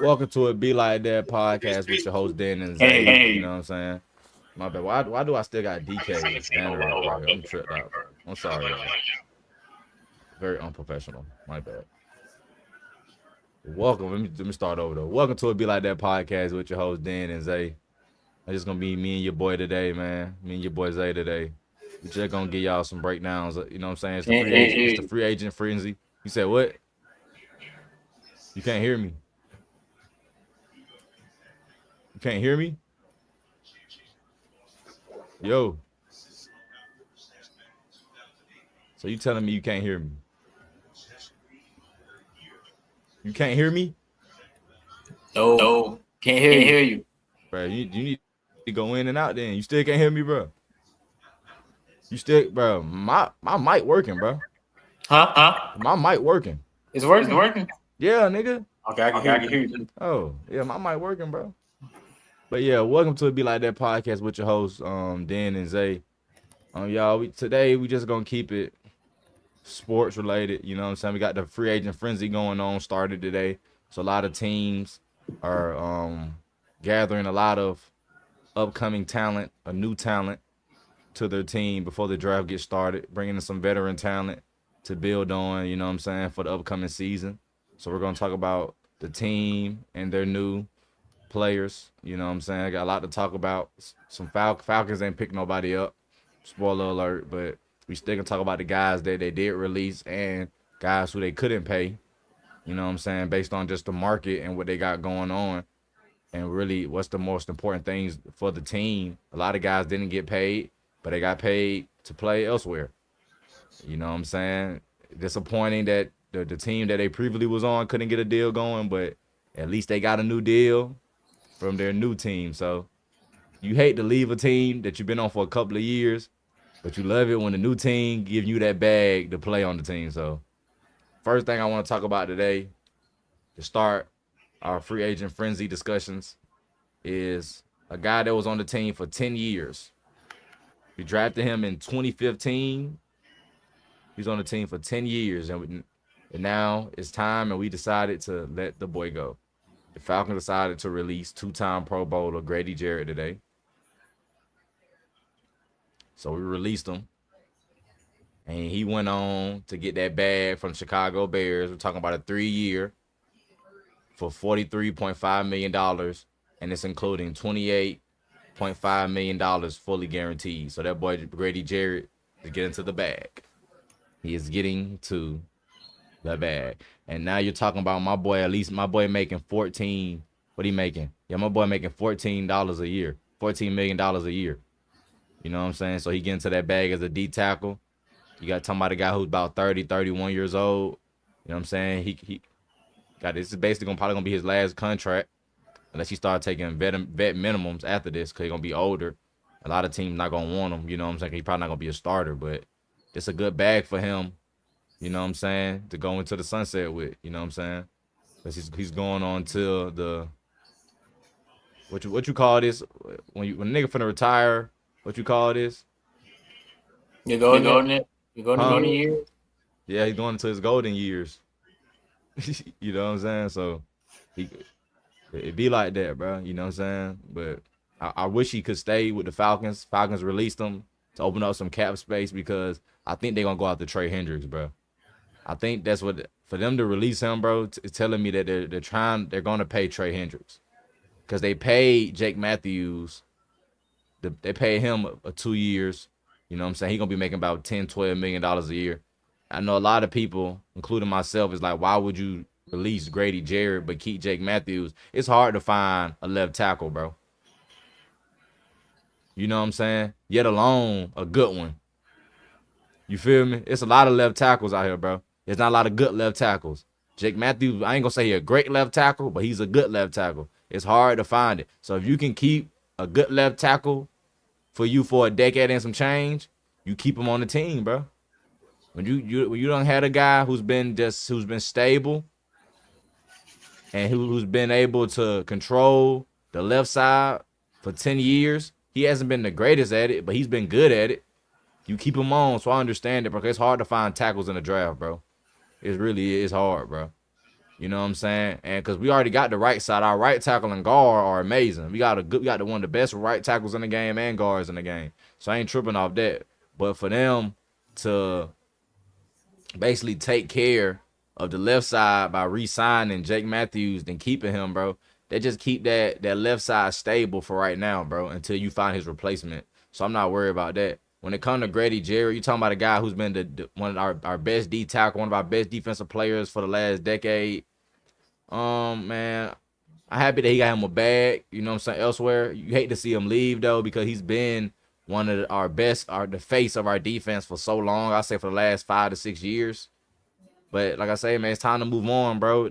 Welcome to it Be Like That podcast with your host Dan and Zay. You know what I'm saying? My bad. Why do I still got DK Vanderbilt right here? I'm tripped out, bro. I'm sorry, y'all. Very unprofessional. My bad. Welcome. Let me start over though. Welcome to it Be Like That podcast with your host Dan and Zay. It's just gonna be me and your boy today, man. Me and your boy Zay today. We just gonna give y'all some breakdowns. You know what I'm saying? It's the free agent frenzy. You said what? You can't hear me. You can't hear me? Yo. So you telling me you can't hear me? You can't hear me? No. Can't hear you. Bro, you need to go in and out then. You still can't hear me, bro. You still, bro, my mic working, bro. Huh? My mic working. It's working. Yeah, nigga. Okay, I can hear you. Oh, yeah, my mic working, bro. But yeah, welcome to Be Like That podcast with your hosts, Dan and Zay. Y'all, today we just gonna keep it sports related. You know what I'm saying? We got the free agent frenzy going on, started today. So a lot of teams are gathering a lot of upcoming talent, a new talent to their team before the draft gets started, bringing in some veteran talent to build on, you know what I'm saying, for the upcoming season. So we're going to talk about the team and their new players, you know what I'm saying. I got a lot to talk about. Some Falcons ain't pick nobody up, spoiler alert, but we still going to talk about the guys that they did release and guys who they couldn't pay, you know what I'm saying, based on just the market and what they got going on. And really, what's the most important things for the team? A lot of guys didn't get paid, but they got paid to play elsewhere. You know what I'm saying? Disappointing that the team that they previously was on couldn't get a deal going, but at least they got a new deal from their new team. So you hate to leave a team that you've been on for a couple of years, but you love it when the new team gives you that bag to play on the team. So first thing I want to talk about today to start our free agent frenzy discussions is a guy that was on the team for 10 years. We drafted him in 2015. He's on the team for 10 years, and now it's time, and we decided to let the boy go. The Falcons decided to release two-time Pro Bowler Grady Jarrett today. So we released him, and he went on to get that bag from Chicago Bears. We're talking about a 3-year for $43.5 million, and it's including $28.5 million fully guaranteed. So that boy Grady Jarrett is getting to the bag. He is getting to the bag. And now you're talking about my boy, at least my boy making 14. What he making? Yeah, my boy making $14 a year. $14 million a year. You know what I'm saying? So he getting to that bag as a D tackle. You got talking about a guy who's about 30, 31 years old. You know what I'm saying? He got this is basically probably gonna be his last contract. Unless he start taking vet minimums after this, because he's going to be older. A lot of teams not going to want him, you know what I'm saying? He's probably not going to be a starter, but it's a good bag for him, you know what I'm saying, to go into the sunset with, you know what I'm saying? Because he's going on till the, what you call this? When a nigga finna retire, what you call this? You're going in years? Yeah, he's going into his golden years. You know what I'm saying? So it be like that, bro. You know what I'm saying? But I wish he could stay with the Falcons. Falcons released him to open up some cap space because I think they're going to go after Trey Hendricks, bro. I think that's what, for them to release him, bro, it's telling me that they're going to pay Trey Hendricks. Because they paid Jake Matthews, they paid him 2 years. You know what I'm saying? He's going to be making about $10, $12 million a year. I know a lot of people, including myself, is like, why would you release Grady Jarrett but keep Jake Matthews? It's hard to find a left tackle, bro. You know what I'm saying? Yet alone a good one. You feel me? It's a lot of left tackles out here, bro. There's not a lot of good left tackles. Jake Matthews, I ain't gonna say he's a great left tackle, but he's a good left tackle. It's hard to find it. So if you can keep a good left tackle for you for a decade and some change, you keep him on the team, bro. When you don't have a guy who's been stable and who's been able to control the left side for 10 years, he hasn't been the greatest at it, but he's been good at it. You keep him on, so I understand it, bro. It's hard to find tackles in the draft, bro. It really is hard, bro. You know what I'm saying? And because we already got the right side, our right tackle and guard are amazing. We got one of the best right tackles in the game and guards in the game. So I ain't tripping off that. But for them to basically take care of the left side by re-signing Jake Matthews and keeping him, bro, they just keep that left side stable for right now, bro, until you find his replacement. So I'm not worried about that. When it comes to Grady Jarrett, you talking about a guy who's been one of our best D tackle, one of our best defensive players for the last decade. Man, I'm happy that he got him a bag. You know what I'm saying? Elsewhere, you hate to see him leave though, because he's been one of our best, the face of our defense for so long. I say for the last 5 to 6 years. But like I say, man, it's time to move on, bro.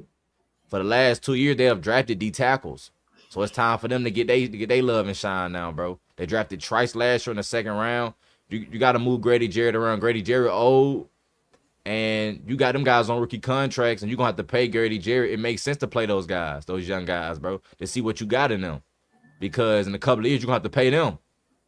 For the last 2 years, they have drafted D tackles, so it's time for them to get they love and shine now, bro. They drafted Trice last year in the second round. You got to move Grady Jarrett around. Grady Jarrett old, and you got them guys on rookie contracts, and you're gonna have to pay Grady Jarrett. It makes sense to play those guys, those young guys, bro, to see what you got in them, because in a couple of years you're gonna have to pay them.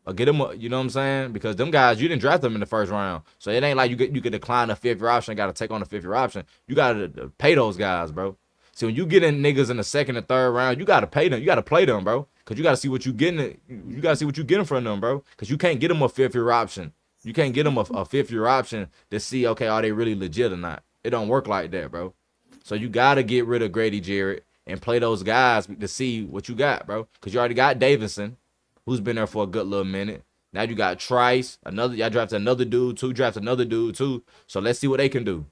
Or get them, you know what I'm saying? Because them guys, you didn't draft them in the first round. So it ain't like you could decline a fifth-year option and got to take on a fifth-year option. You got to pay those guys, bro. See, when you get in niggas in the second and third round, you got to pay them. You got to play them, bro. Because you got to see what you getting. You got to see what you getting from them, bro. Because you can't get them a fifth-year option. You can't get them a fifth-year option to see, okay, are they really legit or not? It don't work like that, bro. So you got to get rid of Grady Jarrett and play those guys to see what you got, bro. Because you already got Davidson, who's been there for a good little minute. Now you got Trice, y'all drafted another dude too, So let's see what they can do.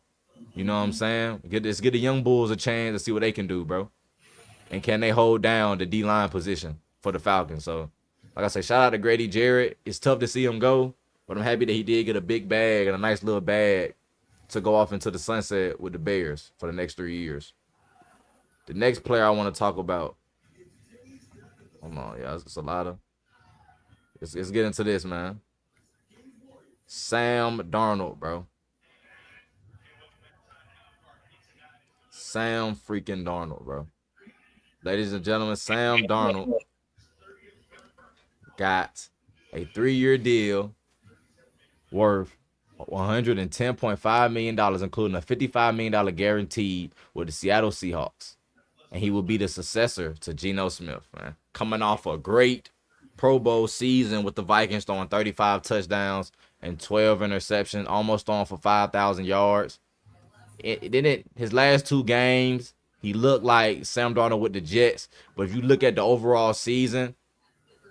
You know what I'm saying? Let's get the young Bulls a chance to see what they can do, bro. And can they hold down the D-line position for the Falcons? So, like I say, shout out to Grady Jarrett. It's tough to see him go, but I'm happy that he did get a big bag and a nice little bag to go off into the sunset with the Bears for the next 3 years. The next player I want to talk about, hold on, yeah, it's a lot of. Let's get into this, man. Sam Darnold, bro. Sam freaking Darnold, bro. Ladies and gentlemen, Sam Darnold got a 3-year deal worth $110.5 million, including a $55 million guaranteed with the Seattle Seahawks. And he will be the successor to Geno Smith, man. Coming off a great Pro Bowl season with the Vikings, throwing 35 touchdowns and 12 interceptions, almost throwing for 5,000 yards. His last 2 games, he looked like Sam Darnold with the Jets. But if you look at the overall season,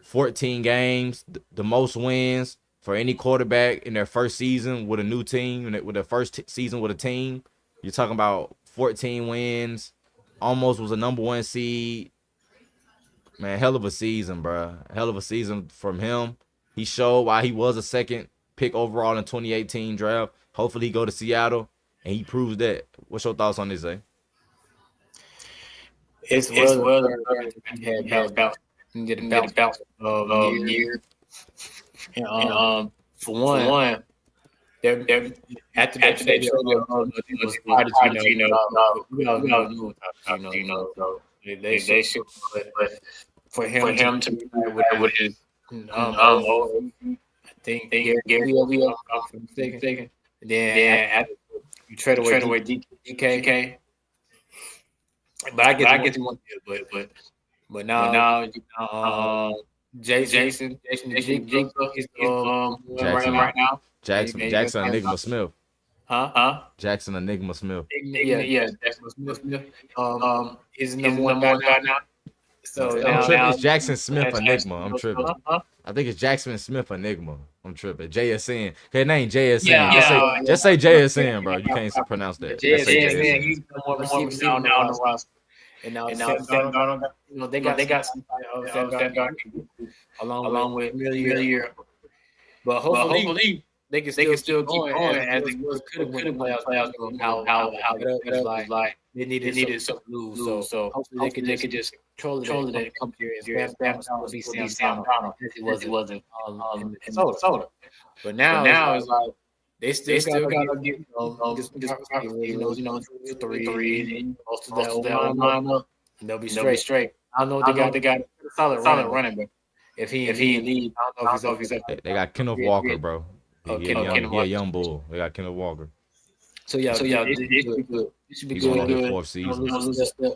14 games, the most wins for any quarterback in their first season with a new team, with their first season with a team. You're talking about 14 wins, almost was a number 1 seed. Man, hell of a season, bro. Hell of a season from him. He showed why he was a second pick overall in 2018 draft. Hopefully he go to Seattle, and he proves that. What's your thoughts on this, Zay? It's well he had bounce year. And for one, they're after they showed they should, but for him to be with his I think Gary off from mistaken. Then after you trade away DK. But I get you one deal, but now Jason Jigba is right now. Jackson Enigma Smith. Jackson Enigma Smith. Yeah, Jackson Smith. Is number one guy now. So I'm tripping. It's Jackson Smith Enigma. I'm tripping. I think it's Jackson Smith Enigma. I'm tripping. JSN. His name JSN. Yeah, just say JSN, bro. You can't pronounce that. JSN. He's the one receiver now on the roster. And now Sam Darnold, they got some Sam Darnold along with Millier. But hopefully they can still keep going as they could have won the playoffs. How it was like they needed something to lose. So hopefully they could just control it and come here and Sam Darnold as he wasn't in Minnesota. But now it's like they still gotta get just 3 and most of that line up, and they'll be straight. I don't know if they got a solid running back. If he leaves, I don't know if he's up. They got Kenneth Walker, bro. He a young bull. They got Kenneth Walker. So yeah, this should be good. This should be He's going on his good. fourth season.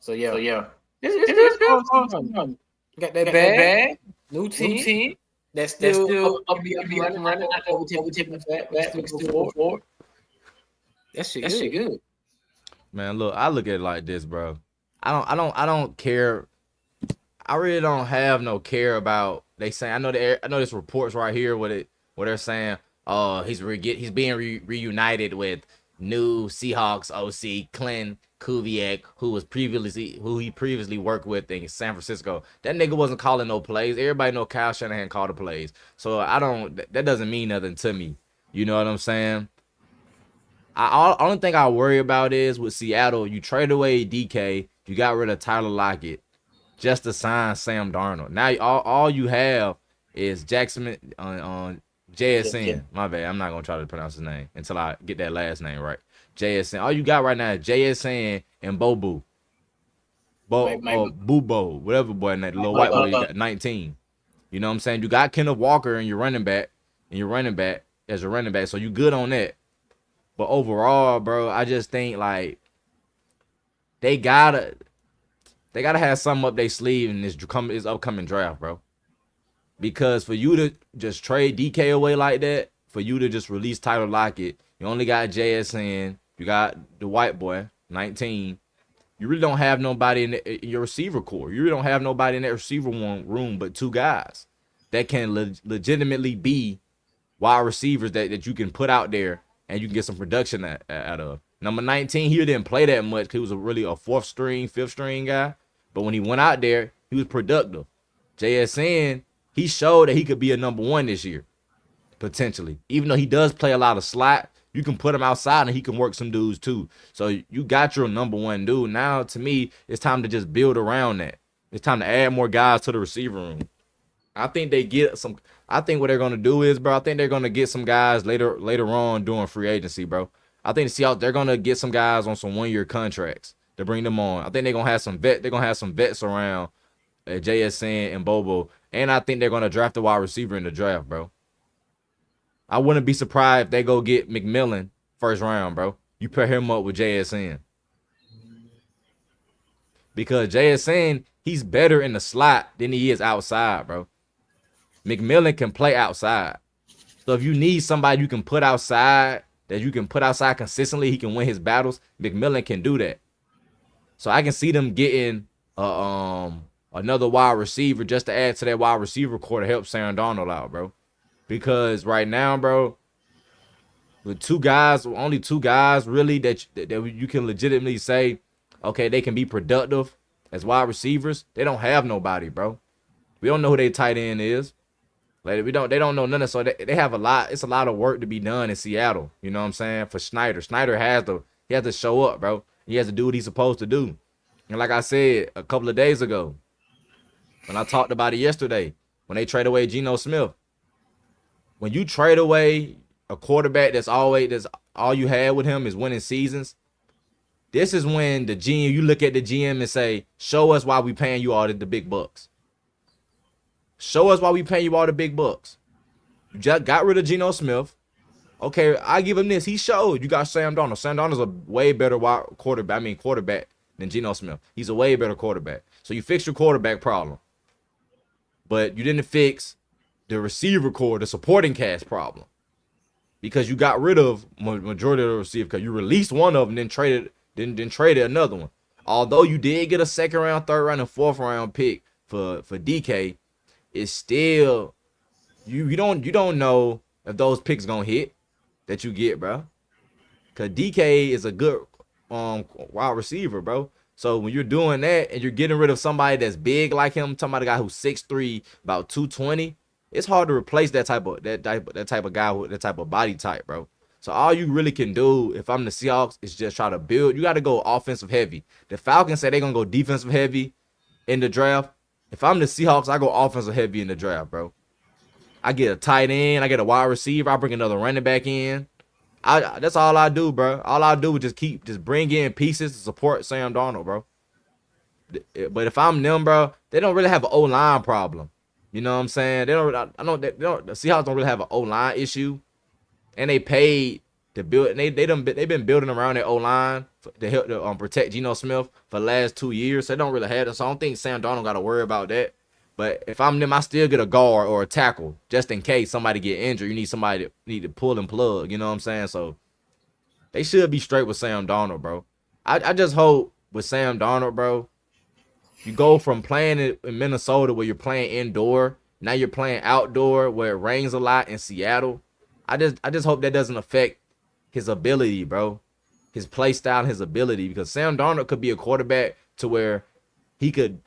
So yeah. It's good. Got that bag. New team. That's still up to be running. Overtaking the still forward. That shit good. Man, look, I look at it like this, bro. I don't care. I really don't have no care about. They say I know this reports right here where they're saying, oh, he's being reunited with new Seahawks OC Clint Kubiak, who he previously worked with in San Francisco. That nigga wasn't calling no plays. Everybody know Kyle Shanahan called the plays. So that doesn't mean nothing to me. You know what I'm saying? Only thing I worry about is with Seattle, you trade away DK, you got rid of Tyler Lockett just to sign Sam Darnold. Now all you have is Jackson on JSN. My bad, I'm not gonna try to pronounce his name until I get that last name right. JSN. All you got right now is JSN and Bobo. Bubo, whatever boy, that little white boy, you got 19. You know what I'm saying? You got Kenneth Walker and your running back as your running back, so you good on that. But overall, bro, I just think like they gotta have something up their sleeve in this upcoming draft, bro. Because for you to just trade DK away like that, for you to just release Tyler Lockett, you only got JSN, you got the white boy, 19. You really don't have nobody in your receiver core. You really don't have nobody in that receiver room but two guys that can legitimately be wide receivers that you can put out there and you can get some production out of. Number 19, he didn't play that much. He was really a fourth string, fifth string guy. But when he went out there, he was productive. JSN, he showed that he could be a number one this year, potentially. Even though he does play a lot of slot, you can put him outside and he can work some dudes too. So you got your number one dude. Now, to me, it's time to just build around that. It's time to add more guys to the receiver room. I think what they're gonna do is, bro, I think they're gonna get some guys later on during free agency, bro. I think they're gonna get some guys on some 1-year contracts to bring them on. I think they're gonna have some vets around JSN and Bobo, and I think they're gonna draft a wide receiver in the draft, bro. I wouldn't be surprised if they go get McMillan first round, bro. You pair him up with JSN because JSN, he's better in the slot than he is outside, bro. McMillan can play outside. So if you need somebody you can put outside, that you can put outside consistently, he can win his battles, McMillan can do that. So I can see them getting another wide receiver just to add to that wide receiver core to help Sam Darnold out, bro. Because right now, bro, with only two guys really that you can legitimately say, okay, they can be productive as wide receivers. They don't have nobody, bro. We don't know who their tight end is. Like they don't know none of, so they have a lot. It's a lot of work to be done in Seattle. You know what I'm saying? For Snyder has to show up, bro. He has to do what he's supposed to do. And like I said a couple of days ago, when I talked about it yesterday, when they trade away Geno Smith, when you trade away a quarterback that's all you had with him is winning seasons, this is when you look at the GM and say, show us why we paying you all the big bucks. Show us why we paying you all the big bucks. You just got rid of Geno Smith. Okay, I give him this. He showed. You got Sam Darnold. Sam Darnold's a way better quarterback than Geno Smith. He's a way better quarterback. So you fixed your quarterback problem. But you didn't fix the receiver core, the supporting cast problem. Because you got rid of majority of the receiver, because you released one of them, then traded another one. Although you did get a second round, third round, and fourth round pick for DK, it's still you don't know if those picks gonna hit that you get, bro. Cause DK is a good wide receiver, bro. So when you're doing that and you're getting rid of somebody that's big like him, talking about a guy who's 6'3", about 220, it's hard to replace that type of guy with that type of body type, bro. So all you really can do, if I'm the Seahawks, is just try to build. You got to go offensive heavy. The Falcons say they're gonna go defensive heavy in the draft. If I'm the Seahawks, I go offensive heavy in the draft, bro. I get a tight end, I get a wide receiver, I bring another running back in. That's all I do, bro. All I do is just bring in pieces to support Sam Darnold, bro. But if I'm them, bro, they don't really have an O-line problem. You know what I'm saying? The Seahawks don't really have an O-line issue. And they paid to build. And they've been building around their O-line to help to protect Geno Smith for the last 2 years. So they don't really have it. So I don't think Sam Darnold got to worry about that. But if I'm them, I still get a guard or a tackle just in case somebody get injured. You need somebody to need to pull and plug. You know what I'm saying? So they should be straight with Sam Darnold, bro. I just hope with Sam Darnold, bro, you go from playing in Minnesota where you're playing indoor, now you're playing outdoor where it rains a lot in Seattle. I just hope that doesn't affect his ability, bro. His play style and his ability. Because Sam Darnold could be a quarterback to where he could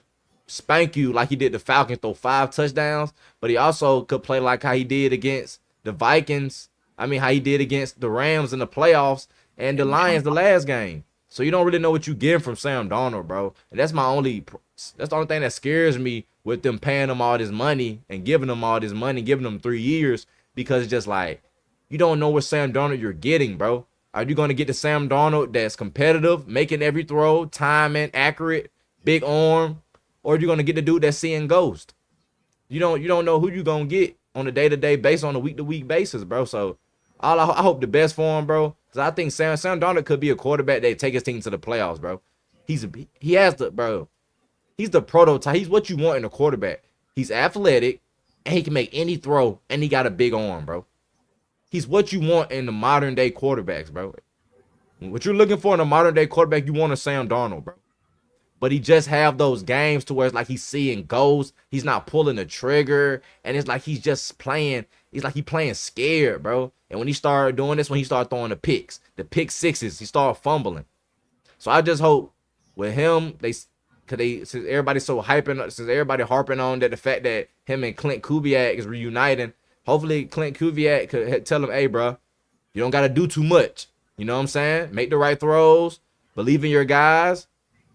spank you like he did the Falcons, throw 5 touchdowns, but he also could play like how he did against the Vikings. I mean, how he did against the Rams in the playoffs and the Lions the last game. So you don't really know what you get from Sam Darnold, bro. And that's the only thing that scares me with them paying him all this money and giving him all this money, giving him 3 years, because it's just like, you don't know what Sam Darnold you're getting, bro. Are you going to get the Sam Darnold that's competitive, making every throw, timing, accurate, big arm, or are you going to get the dude that's seeing ghost? You don't know who you're going to get on a day-to-day basis, on a week-to-week basis, bro. So I hope the best for him, bro. Because I think Sam Darnold could be a quarterback that take his team to the playoffs, bro. He's the prototype. He's what you want in a quarterback. He's athletic, and he can make any throw, and he got a big arm, bro. He's what you want in the modern day quarterbacks, bro. What you're looking for in a modern day quarterback, you want a Sam Darnold, bro. But he just have those games to where it's like he's seeing ghosts. He's not pulling the trigger, and it's like he's just playing. It's like he playing scared, bro. And when he started doing this, when he started throwing the pick sixes, he started fumbling. So I just hope with him, since everybody's so since everybody harping on that the fact that him and Clint Kubiak is reuniting. Hopefully, Clint Kubiak could tell him, hey, bro, you don't got to do too much. You know what I'm saying? Make the right throws, believe in your guys,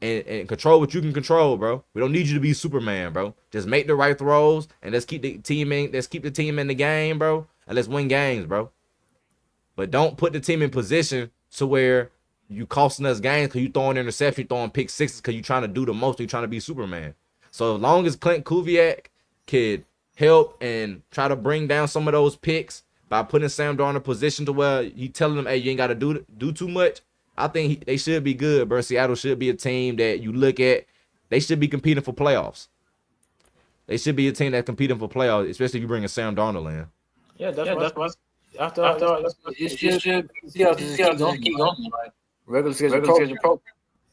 and control what you can control, bro. We don't need you to be Superman, bro. Just make the right throws, and let's keep the team in the game, bro, and let's win games, bro. But don't put the team in position to where you costing us games because you throwing interception, you throwing pick sixes because you trying to do the most, you trying to be Superman. So as long as Clint Kubiak could help and try to bring down some of those picks by putting Sam Darnold in a position to where he telling them, hey, you ain't got to do too much, I think they should be good, bro. Seattle should be a team that you look at. They should be competing for playoffs. They should be a team that's competing for playoffs, especially if you bring a Sam Darnold in. Yeah, that's what I thought. It should keep going. Regular schedule program.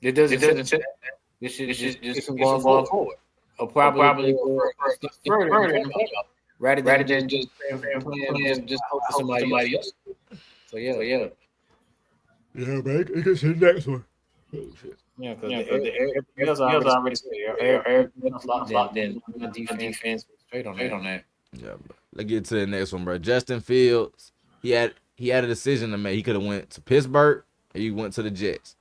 It doesn't say that. It should just going forward. Or probably further in the playoff, rather than just playing just hope for somebody else. So yeah. Yeah, man. It gets the next one. Yeah, because the else already said Eric's locked in. Defense straight on that. Yeah, bro. Let's get to the next one, bro. Justin Fields. He had a decision to make. He could have went to Pittsburgh or he went to the Jets.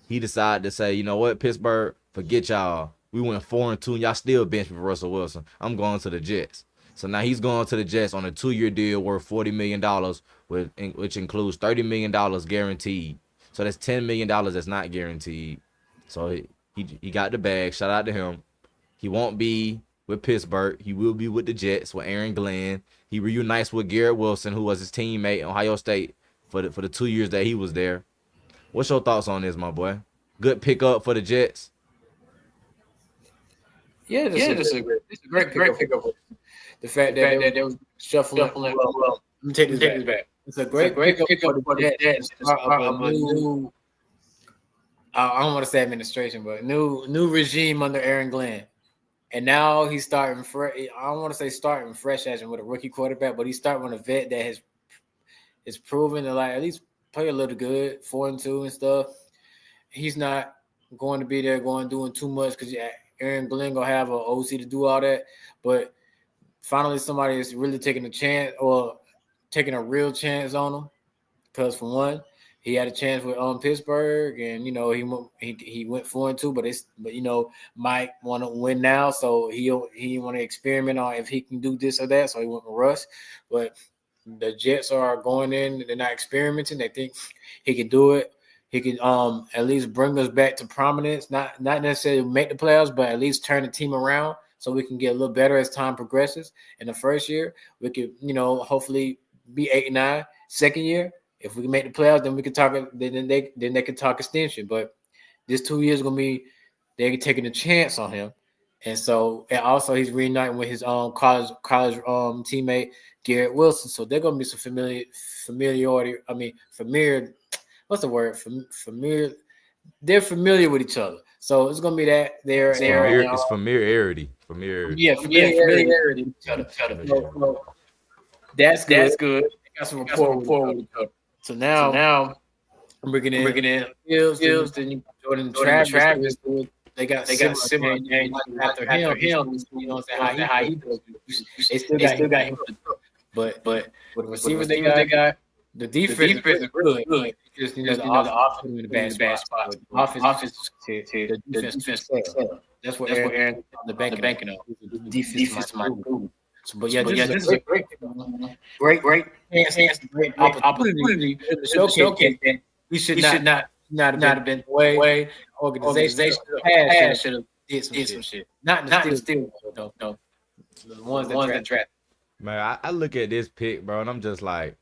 He decided to say, you know what, Pittsburgh, forget y'all. We went 4-2, and y'all still benched me for Russell Wilson. I'm going to the Jets. So now he's going to the Jets on a 2-year deal worth $40 million, which includes $30 million guaranteed. So that's $10 million that's not guaranteed. So he got the bag. Shout out to him. He won't be with Pittsburgh. He will be with the Jets with Aaron Glenn. He reunites with Garrett Wilson, who was his teammate in Ohio State for the 2 years that he was there. What's your thoughts on this, my boy? Good pickup for the Jets. Yeah, it's a great pickup. The fact that they were shuffling. Well, let me take this back. It's a great pickup for the Jets. I don't want to say administration, but new regime under Aaron Glenn. And now he's starting I don't want to say starting fresh as in with a rookie quarterback, but he's starting with a vet that is proven to like at least play a little good, 4-2 and stuff. He's not going to be there doing too much because Aaron Glenn gonna have an OC to do all that. But finally somebody is really taking a chance or taking a real chance on him. Because for one, he had a chance with Pittsburgh, and he went 4-2, but Mike want to win now, so he want to experiment on if he can do this or that. So he went with Russ, but the Jets are going in; they're not experimenting. They think he can do it. He can at least bring us back to prominence, not necessarily make the playoffs, but at least turn the team around so we can get a little better as time progresses. In the first year, we could hopefully be 8-9. Second year, If we can make the playoffs, then we can talk. Then they can talk extension. But this 2 years gonna be they're taking a chance on him, and also he's reuniting with his college teammate Garrett Wilson. So they're gonna be some familiarity. I mean, familiar. What's the word? Familiar. They're familiar with each other. So it's gonna be that it's familiarity. Yeah, familiarity with each other. So that's good. They got some rapport with each other. So now I'm bringing in Fields, then you Jordan Travis. They got similar names after him. You know how he does. They still got him. But with the receivers they got, the defense is good. Just the offense in the bad spot. Offense to the defense. That's what Aaron the banking on. The defense might move. But this is a great chance, great opportunity to showcase that we should not have been way. Organization should have did some shit. Not in steal though. The ones that trap. Man, I look at this pick, bro, and I'm just like,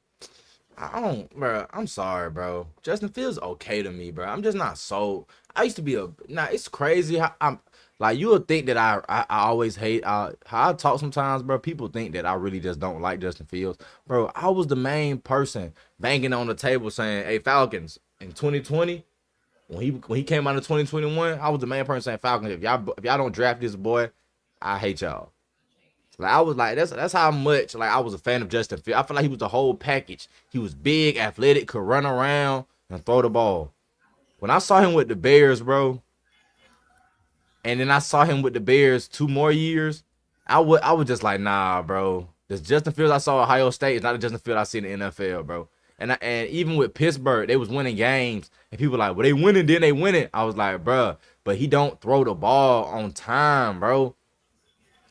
I'm sorry, bro. Justin Fields okay to me, bro. I'm just not sold. I used to be it's crazy how I'm like, you would think that I always hate how I talk sometimes, bro. People think that I really just don't like Justin Fields. Bro, I was the main person banging on the table saying, hey, Falcons, in 2020, when he came out in 2021, I was the main person saying, Falcons, if y'all don't draft this boy, I hate y'all. Like, I was like, that's how much like I was a fan of Justin Fields. I feel like he was the whole package. He was big, athletic, could run around and throw the ball. When I saw him with the Bears, bro, and then I saw him with the Bears 2 more years, I was just like, nah, bro. This Justin Fields I saw at Ohio State is not the Justin Fields I see in the NFL, bro. And even with Pittsburgh, they was winning games, and people were like, well, they winning, then they winning. I was like, bro, but he don't throw the ball on time, bro.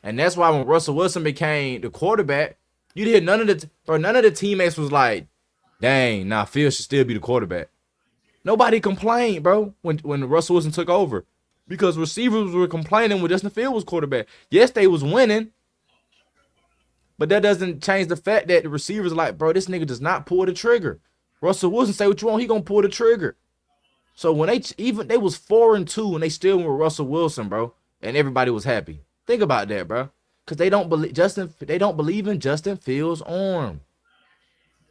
And that's why when Russell Wilson became the quarterback, you did none of the teammates was like, dang, nah, Fields should still be the quarterback. Nobody complained, bro, when Russell Wilson took over. Because receivers were complaining when Justin Fields was quarterback. Yes, they was winning, but that doesn't change the fact that the receivers are like, bro, this nigga does not pull the trigger. Russell Wilson say what you want, he gonna pull the trigger. So when they was 4-2 and they still went with Russell Wilson, bro, and everybody was happy. Think about that, bro. Because they don't believe in Justin Fields' arm.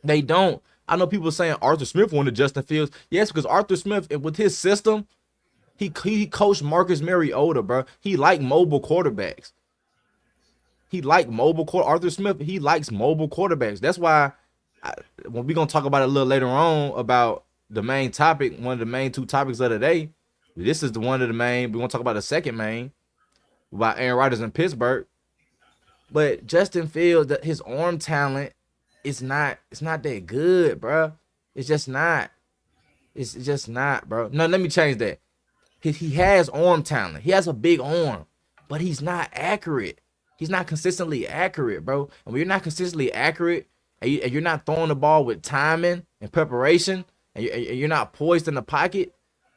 They don't. I know people saying Arthur Smith wanted Justin Fields. Yes, because Arthur Smith, with his system, he coached Marcus Mariota, bro. He liked mobile quarterbacks. Arthur Smith, he likes mobile quarterbacks. That's why when we're going to talk about it a little later on about the main topic, one of the main 2 topics of the day, this is one of the main. We're going to talk about the second main about Aaron Rodgers in Pittsburgh. But Justin Fields, his arm talent it's not that good, bro. It's just not. It's just not, bro. No, let me change that. He has arm talent. He has a big arm, but he's not accurate. He's not consistently accurate, bro. And when you're not consistently accurate and you're not throwing the ball with timing and preparation and you're not poised in the pocket,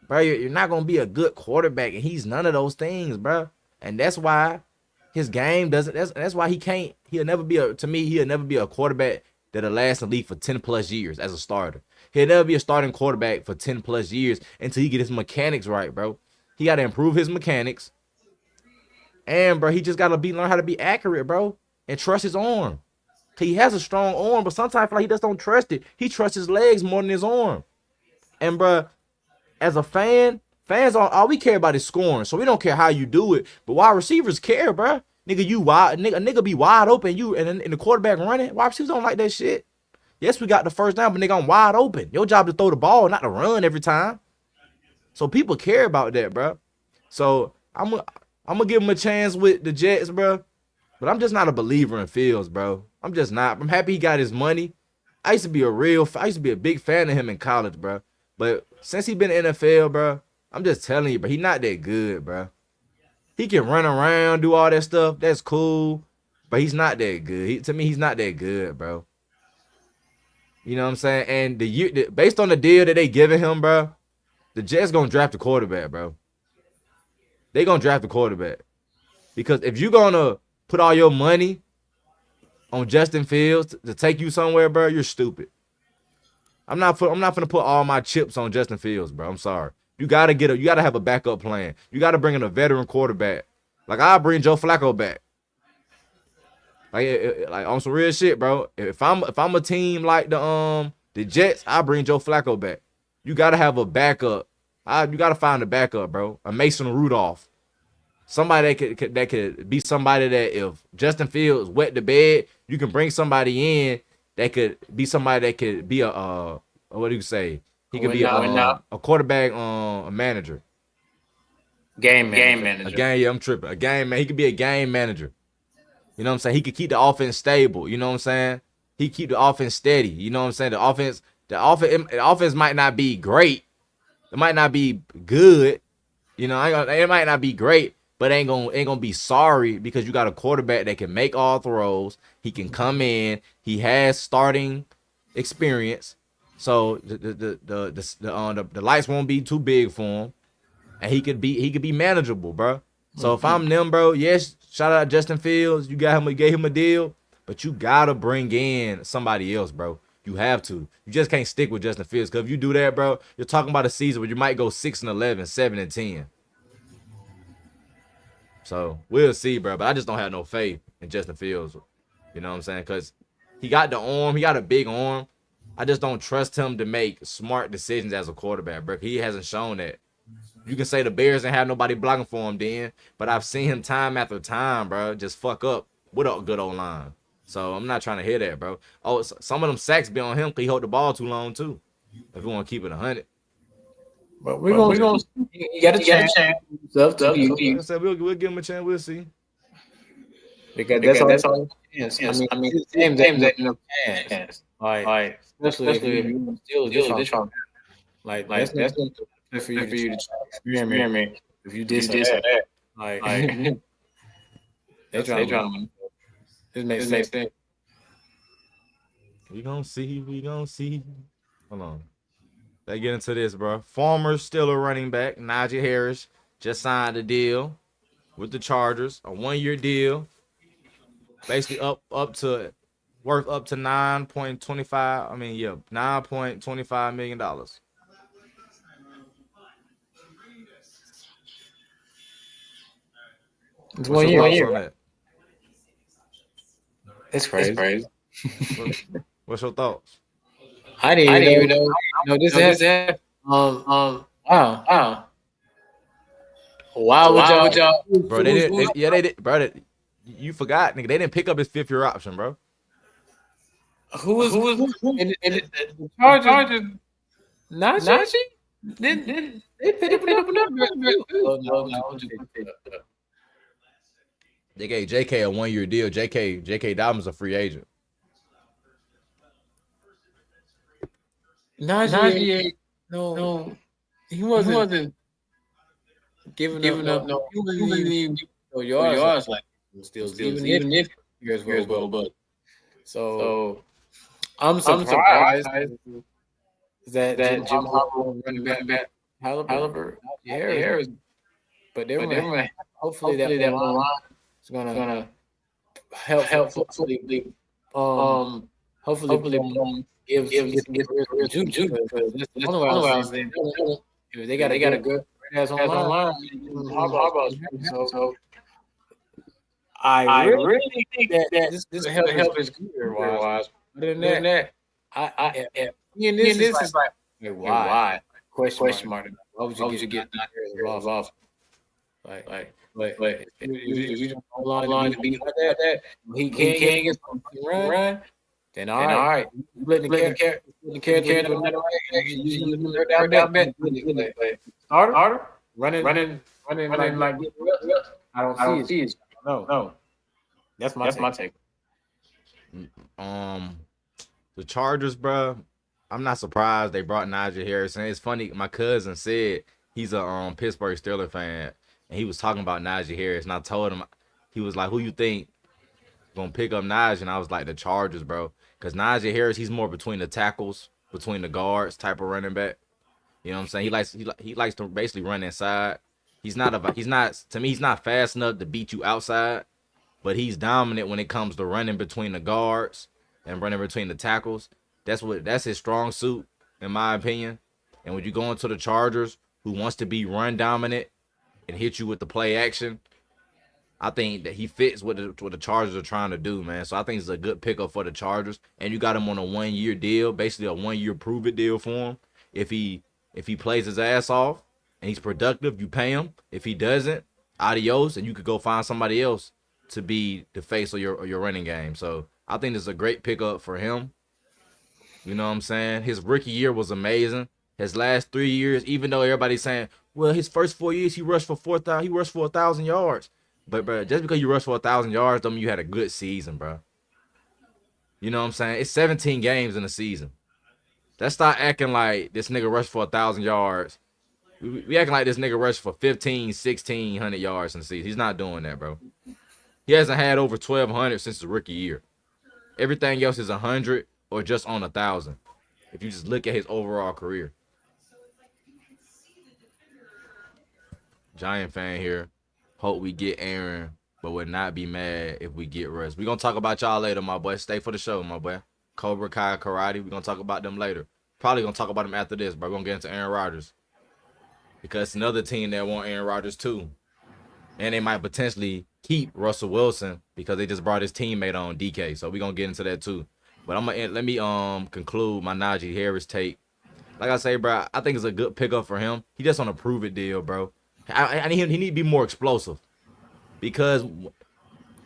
bro, you're not going to be a good quarterback. And he's none of those things, bro. And that's why his game doesn't. That's why he'll never be a quarterback that'll last in the league for 10 plus years as a starter. He'll never be a starting quarterback for 10 plus years until he get his mechanics right, bro. He got to improve his mechanics. And, bro, he just got to learn how to be accurate, bro, and trust his arm. He has a strong arm, but sometimes I feel like he just don't trust it. He trusts his legs more than his arm. And, bro, as a fan, fans all we care about is scoring, so we don't care how you do it. But wide receivers care, bro. Nigga be wide open. And the quarterback running. Wide receivers don't like that shit. Yes, we got the first down, but nigga, I'm wide open. Your job to throw the ball, not to run every time. So people care about that, bro. So I'm gonna give him a chance with the Jets, bro. But I'm just not a believer in Fields, bro. I'm just not. I'm happy he got his money. I used to be a big fan of him in college, bro. But since he been in the NFL, bro, I'm just telling you, bro, he not that good, bro. He can run around, do all that stuff. That's cool. But he's not that good. To me, he's not that good, bro. You know what I'm saying? And based on the deal that they giving him, bro, the Jets gonna draft a quarterback, bro. They gonna draft a quarterback. Because if you're gonna put all your money on Justin Fields to take you somewhere, bro, you're stupid. I'm not gonna put all my chips on Justin Fields, bro. I'm sorry. You gotta have a backup plan. You gotta bring in a veteran quarterback. Like I'll bring Joe Flacco back. Like on some real shit, bro. If I'm a team like the Jets, I bring Joe Flacco back. You gotta have a backup. You gotta find a backup, bro. A Mason Rudolph, somebody that could be somebody that if Justin Fields wet the bed, you can bring somebody in that could be somebody that could be a what do you say? He could be a quarterback, a manager, game manager. A game. Yeah, I'm tripping. A game man. He could be a game manager. You know what I'm saying? He could keep the offense stable. You know what I'm saying? He keep the offense steady. You know what I'm saying? The offense might not be great. It might not be good. You know, it might not be great, but ain't gonna be sorry because you got a quarterback that can make all throws. He can come in. He has starting experience, so the lights won't be too big for him, and he could be manageable, bro. So if I'm them, bro, yes, shout out Justin Fields. You gave him a deal, but you gotta bring in somebody else, bro. You have to. You just can't stick with Justin Fields. Cause if you do that, bro, you're talking about a season where you might go 6-11, 7-10. So we'll see, bro. But I just don't have no faith in Justin Fields. You know what I'm saying? Cause he got the arm, he got a big arm. I just don't trust him to make smart decisions as a quarterback, bro. He hasn't shown that. You can say the Bears didn't have nobody blocking for him then, but I've seen him time after time, bro, just fuck up with a good old line. So I'm not trying to hear that, bro. Oh, some of them sacks be on him because he hold the ball too long too. If we want to keep it 100. But we're gonna you got a chance. We'll give him a chance. We'll see. Because that's all. Yes. I mean, games that no chance. Like especially if you still this one. Like that's for you to experiment. If you did that, like they trying to. This makes sense. We gonna see. Hold on. Let's get into this, bro. Former Steeler running back Najee Harris just signed a deal with the Chargers, a 1-year deal, basically worth up to $9.25 million. It's 1 year. On that? It's crazy. What's your thoughts? I didn't even know. No, this is wow. Why would y'all? Bro, they did. Bro, you forgot, nigga. They didn't pick up his 5th-year option, bro. Who was the Chargers? Najee? Then they picked up another. No. They gave JK a 1-year deal. JK Dobbins a free agent. Najee, no, he wasn't giving up no yards like still even if years well, but so I'm surprised that Jim Harbaugh running back Halliburton, Harris, but they're hopefully that line is gonna help hopefully give juju because that's the only way I was saying. If they got a good ass online, so I really think that this will help his career wise. Other than that, I this is like why question mark. Why would you get involved? Like if you don't line to be like that, he can't get some run. Then all right, letting the carry to another way. Down bet. Starter running like I don't see it. No. That's my take. The Chargers, bro. I'm not surprised they brought Najee Harris. And it's funny. My cousin said he's a Pittsburgh Steelers fan, and he was talking about Najee Harris. And I told him, he was like, "Who you think gonna pick up Najee?" And I was like, "The Chargers, bro." Because Najee Harris, he's more between the tackles, between the guards type of running back. You know what I'm saying? He likes to basically run inside. He's not fast enough to beat you outside, but he's dominant when it comes to running between the guards and running between the tackles. That's his strong suit. in my opinion. And when you go into the Chargers, who wants to be run dominant and hit you with the play action, I think that he fits what the Chargers are trying to do, man. So I think it's a good pickup for the Chargers. And you got him on a 1-year deal, basically a 1-year prove it deal for him. If he plays his ass off and he's productive, you pay him. If he doesn't, adios, and you could go find somebody else to be the face of your running game. So I think it's a great pickup for him. You know what I'm saying? His rookie year was amazing. His last 3 years, even though everybody's saying, well, his first 4 years he rushed for 4,000, he rushed for 1,000 yards. But bro, just because you rushed for 1,000 yards, don't mean you had a good season, bro. You know what I'm saying? It's 17 games in a season. Let's start acting like this nigga rushed for 1,000 yards. We acting like this nigga rushed for 15, 1,600 yards in the season. He's not doing that, bro. He hasn't had over 1,200 since his rookie year. Everything else is 100 or just on 1,000. If you just look at his overall career. Giant fan here. Hope we get Aaron, but would not be mad if we get Russ. We're going to talk about y'all later, my boy. Stay for the show, my boy. Cobra Kai Karate. We're going to talk about them later. Probably going to talk about them after this, but we're going to get into Aaron Rodgers. Because it's another team that want Aaron Rodgers too. And they might potentially keep Russell Wilson because they just brought his teammate on, DK. So we're going to get into that too. But let me conclude my Najee Harris take. Like I say, bro, I think it's a good pickup for him. He just on a prove it deal, bro. I need him. He need to be more explosive because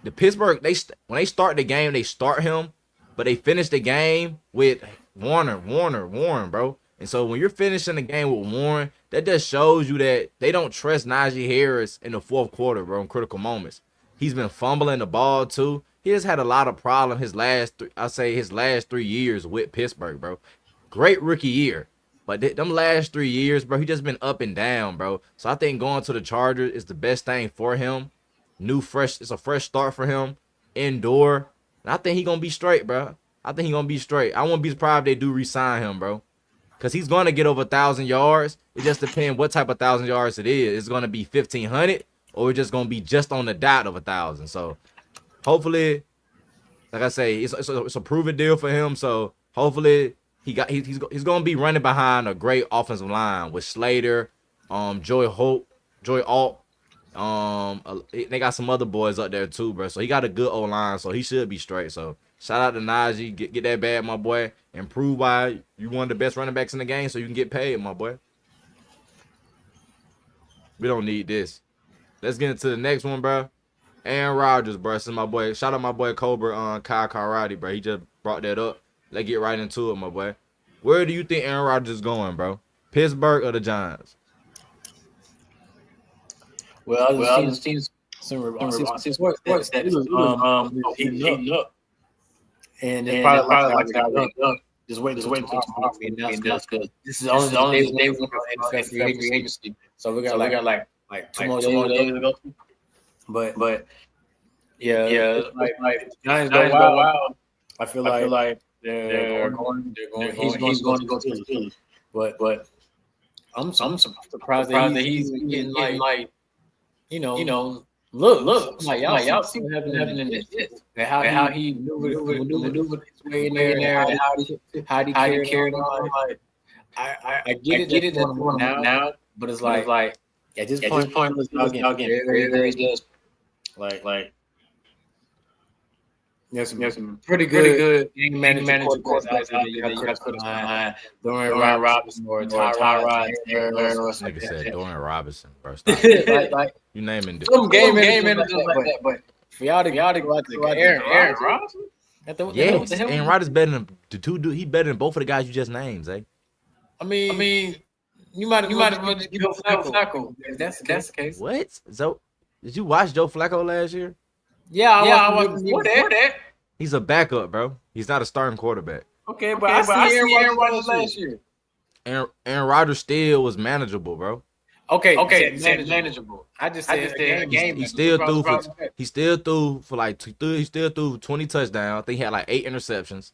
the Pittsburgh when they start the game, they start him, but they finish the game with Warren, bro. And so when you're finishing the game with Warren, that just shows you that they don't trust Najee Harris in the fourth quarter, bro, in critical moments. He's been fumbling the ball too. He has had a lot of problems his last 3 years with Pittsburgh, bro. Great rookie year. But them last 3 years, bro, he just been up and down, bro. So I think going to the Chargers is the best thing for him. It's a fresh start for him. Indoor. And I think he going to be straight, bro. I won't be surprised if they do re-sign him, bro. Because he's going to get over 1,000 yards. It just depends what type of 1,000 yards it is. It's going to be 1,500 or it's just going to be just on the dot of 1,000. So hopefully, like I say, it's a proven deal for him. So hopefully he's going to be running behind a great offensive line with Slater, Joy Alt. They got some other boys up there too, bro. So he got a good O-line, so he should be straight. So shout out to Najee. Get that bag, my boy, and prove why you one of the best running backs in the game so you can get paid, my boy. We don't need this. Let's get into the next one, bro. Aaron Rodgers, bro. This is my boy. Shout out my boy Cobra Kai Karate, bro. He just brought that up. Let's get right into it, my boy. Where do you think Aaron Rodgers is going, bro? Pittsburgh or the Giants? Well, I've seen some reports that heating up. And it's probably like that. Just wait until tomorrow be announced because this is the only day we're going to free agency. So we got like 2 more days to go. But yeah, like Giants go wild. I feel like they're going. He's going to go to the Steelers. But I'm surprised that he's getting like look. Like y'all see what happened in this. And how he maneuvered his way in there, and how he carried on. Like, I get it now, but it's like at this point, y'all getting very just like. There's some pretty good game management quarterbacks out there that you have to put behind Dorian Robinson or Tyrod. Nigga said Dorian Robinson, bro. Stop. like you naming it. Some game managers like that, but for y'all to go out to Aaron Rodgers? Yes, Aaron Rodgers better than the two dudes. He better than both of the guys you just named, eh? I mean, you might as well just give Flacco. If that's the case. What? So, did you watch Joe Flacco last year? Yeah, I watched before that. He's a backup, bro. He's not a starting quarterback. Okay, but I see Aaron Rodgers last year. Aaron Rodgers still was manageable, bro. Okay, manageable. I just said a game. He still threw for like 20 touchdowns. I think he had like 8 interceptions.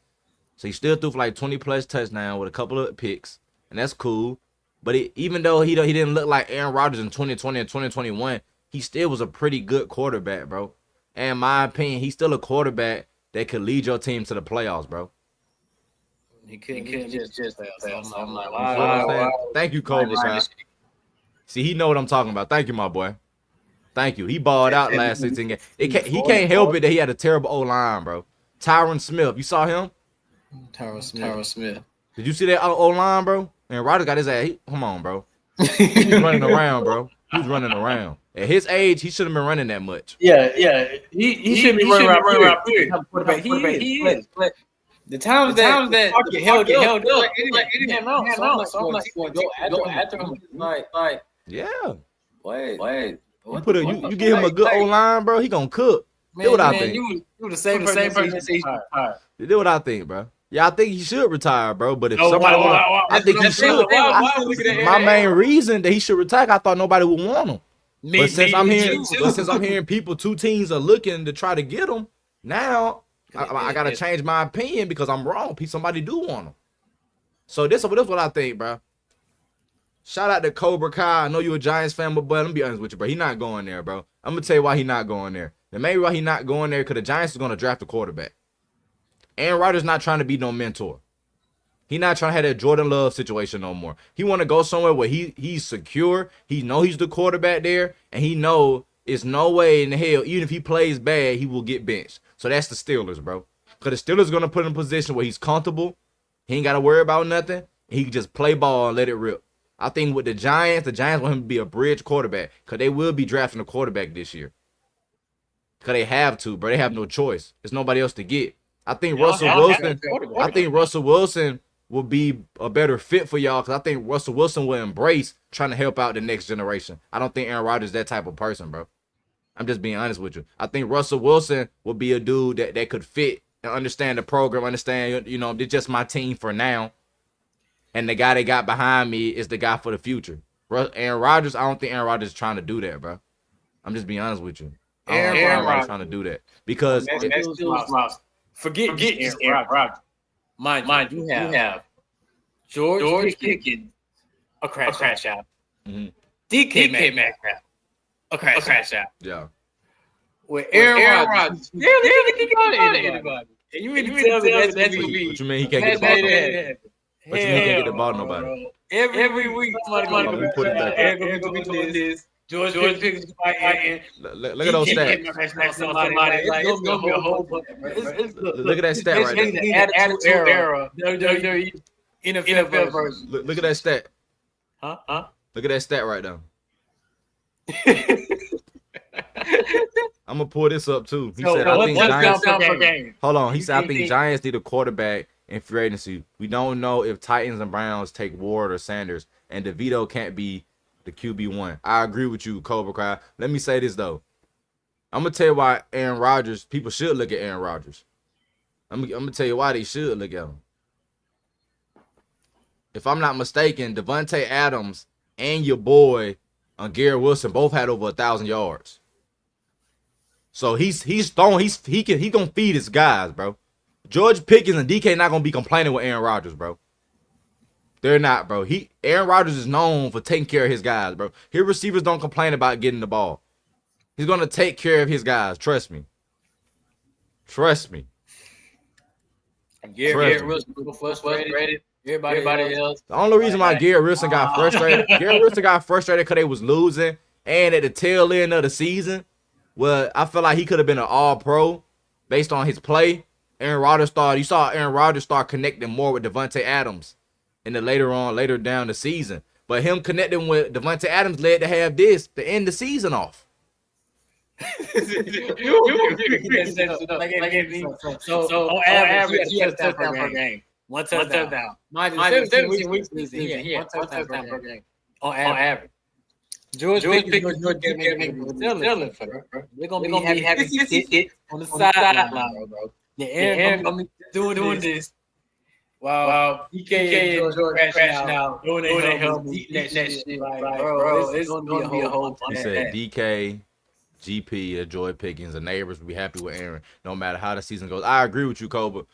So he still threw for like 20 plus touchdowns with a couple of picks, and that's cool. But even though he didn't look like Aaron Rodgers in 2020 and 2021, he still was a pretty good quarterback, bro. And in my opinion, he's still a quarterback that could lead your team to the playoffs, bro. He couldn't just fail. So I'm like, wow. Thank you, Cobra Kai. See, he know what I'm talking about. Thank you, my boy. Thank you. He balled out last 16 games. He can't help it that he had a terrible O-line, bro. Tyron Smith. You saw him? Tyron Smith. Did you see that O-line, bro? And Rodgers got his ass. Come on, bro. He was running around, bro. He was running around. At his age, he shouldn't have been running that much. Yeah. He shouldn't be running around. He is. The times that you held up, it didn't know. So I'm like, go after him. Like, yeah. Wait. You give him a good O-line, bro, he gonna cook. Do what I think. You the same person that he's retired. Do what I think, bro. Yeah, I think he should retire, bro. But if somebody I think he should. My main reason that he should retire, I thought nobody would want him. But since I'm hearing people, 2 teams are looking to try to get him, now I gotta change my opinion because I'm wrong. Somebody do want him. So this is what I think, bro. Shout out to Cobra Kai. I know you a Giants fan, but let me be honest with you, bro. He not going there, bro. I'm gonna tell you why he not going there. The main reason why he not going there because the Giants is gonna draft a quarterback. Aaron Rodgers not trying to be no mentor. He not trying to have that Jordan Love situation no more. He want to go somewhere where he's secure. He know he's the quarterback there, and he know it's no way in the hell, even if he plays bad, he will get benched. So that's the Steelers, bro. Because the Steelers gonna put him in a position where he's comfortable. He ain't got to worry about nothing. He can just play ball and let it rip. I think with the Giants want him to be a bridge quarterback because they will be drafting a quarterback this year. Because they have to, bro. They have no choice. There's nobody else to get. I think Russell Wilson will be a better fit for y'all because I think Russell Wilson will embrace trying to help out the next generation. I don't think Aaron Rodgers is that type of person, bro. I'm just being honest with you. I think Russell Wilson will be a dude that could fit and understand the program, understand, they're just my team for now. And the guy they got behind me is the guy for the future. Aaron Rodgers, I don't think Aaron Rodgers is trying to do that, bro. I'm just being honest with you. I don't think Aaron Rodgers is trying to do that. Because forget Aaron Rodgers. Mind you have George Pickens, a crash out. Mm-hmm. DK Metcalf, a crash out. Yeah. With Aaron Rodgers, barely can go to anybody. And you mean to tell me that's going to be? What you mean he can't get the ball? What you mean he can't get the ball nobody? Every week somebody going to put it doing this. George Pickens fighting. Look at those stats. Look at that stat right there. Attitude era. NFL version. Look at that stat. Huh? Look at that stat right there. I'm gonna pull this up too. He said, "I think Giants." Hold on. He said, "I think Giants need a quarterback in free agency. We don't know if Titans and Browns take Ward or Sanders, and DeVito can't be the QB1. I agree with you, Cobra Kai. Let me say this though. I'm gonna tell you why Aaron Rodgers. People should look at Aaron Rodgers. I'm gonna tell you why they should look at him. If I'm not mistaken, Devontae Adams and your boy Garrett Wilson both had over 1,000 yards. So he's throwing. He gonna feed his guys, bro. George Pickens and DK not gonna be complaining with Aaron Rodgers, bro. They're not, bro. Aaron Rodgers is known for taking care of his guys, bro. His receivers don't complain about getting the ball. He's gonna take care of his guys. Trust me. Garrett Wilson frustrated. Everybody else. The only reason why Garrett Wilson got frustrated, because they was losing, and at the tail end of the season, well, I feel like he could have been an All-Pro based on his play. You saw Aaron Rodgers start connecting more with Devontae Adams in the later down the season. But him connecting with Devontae Adams led to have this to end the season off. So on average, he has a touchdown per game. One touchdown. Mind you, 17 weeks this season, he had one touchdown per game. On average. George Pickens was telling for them. They're going to be having sit on the sideline, bro. The Aaron going to be doing this. Wow, DK and George crashing out, doing their help, eating that shit. Like, bro, it's going to be a whole bunch. He said DK, GP, and George Pickens, the neighbors will be happy with Aaron, no matter how the season goes. I agree with you, Cobra,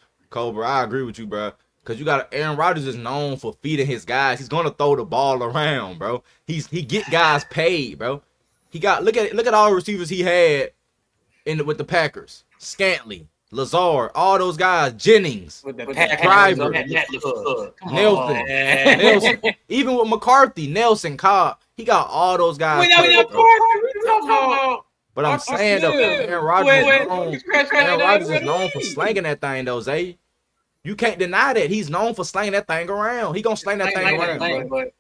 I agree with you, bro. Because you got Aaron Rodgers is known for feeding his guys. He's going to throw the ball around, bro. He get guys paid, bro. He got look at all the receivers he had with the Packers. Scantling. Lazard, all those guys, Jennings, Driver, Nelson, even with McCarthy, Nelson, Cobb, he got all those guys. But I'm saying though, Aaron Rodgers is known for slanging that thing though, Zay. You can't deny that he's known for slanging that thing around. He gonna slang that thing around. But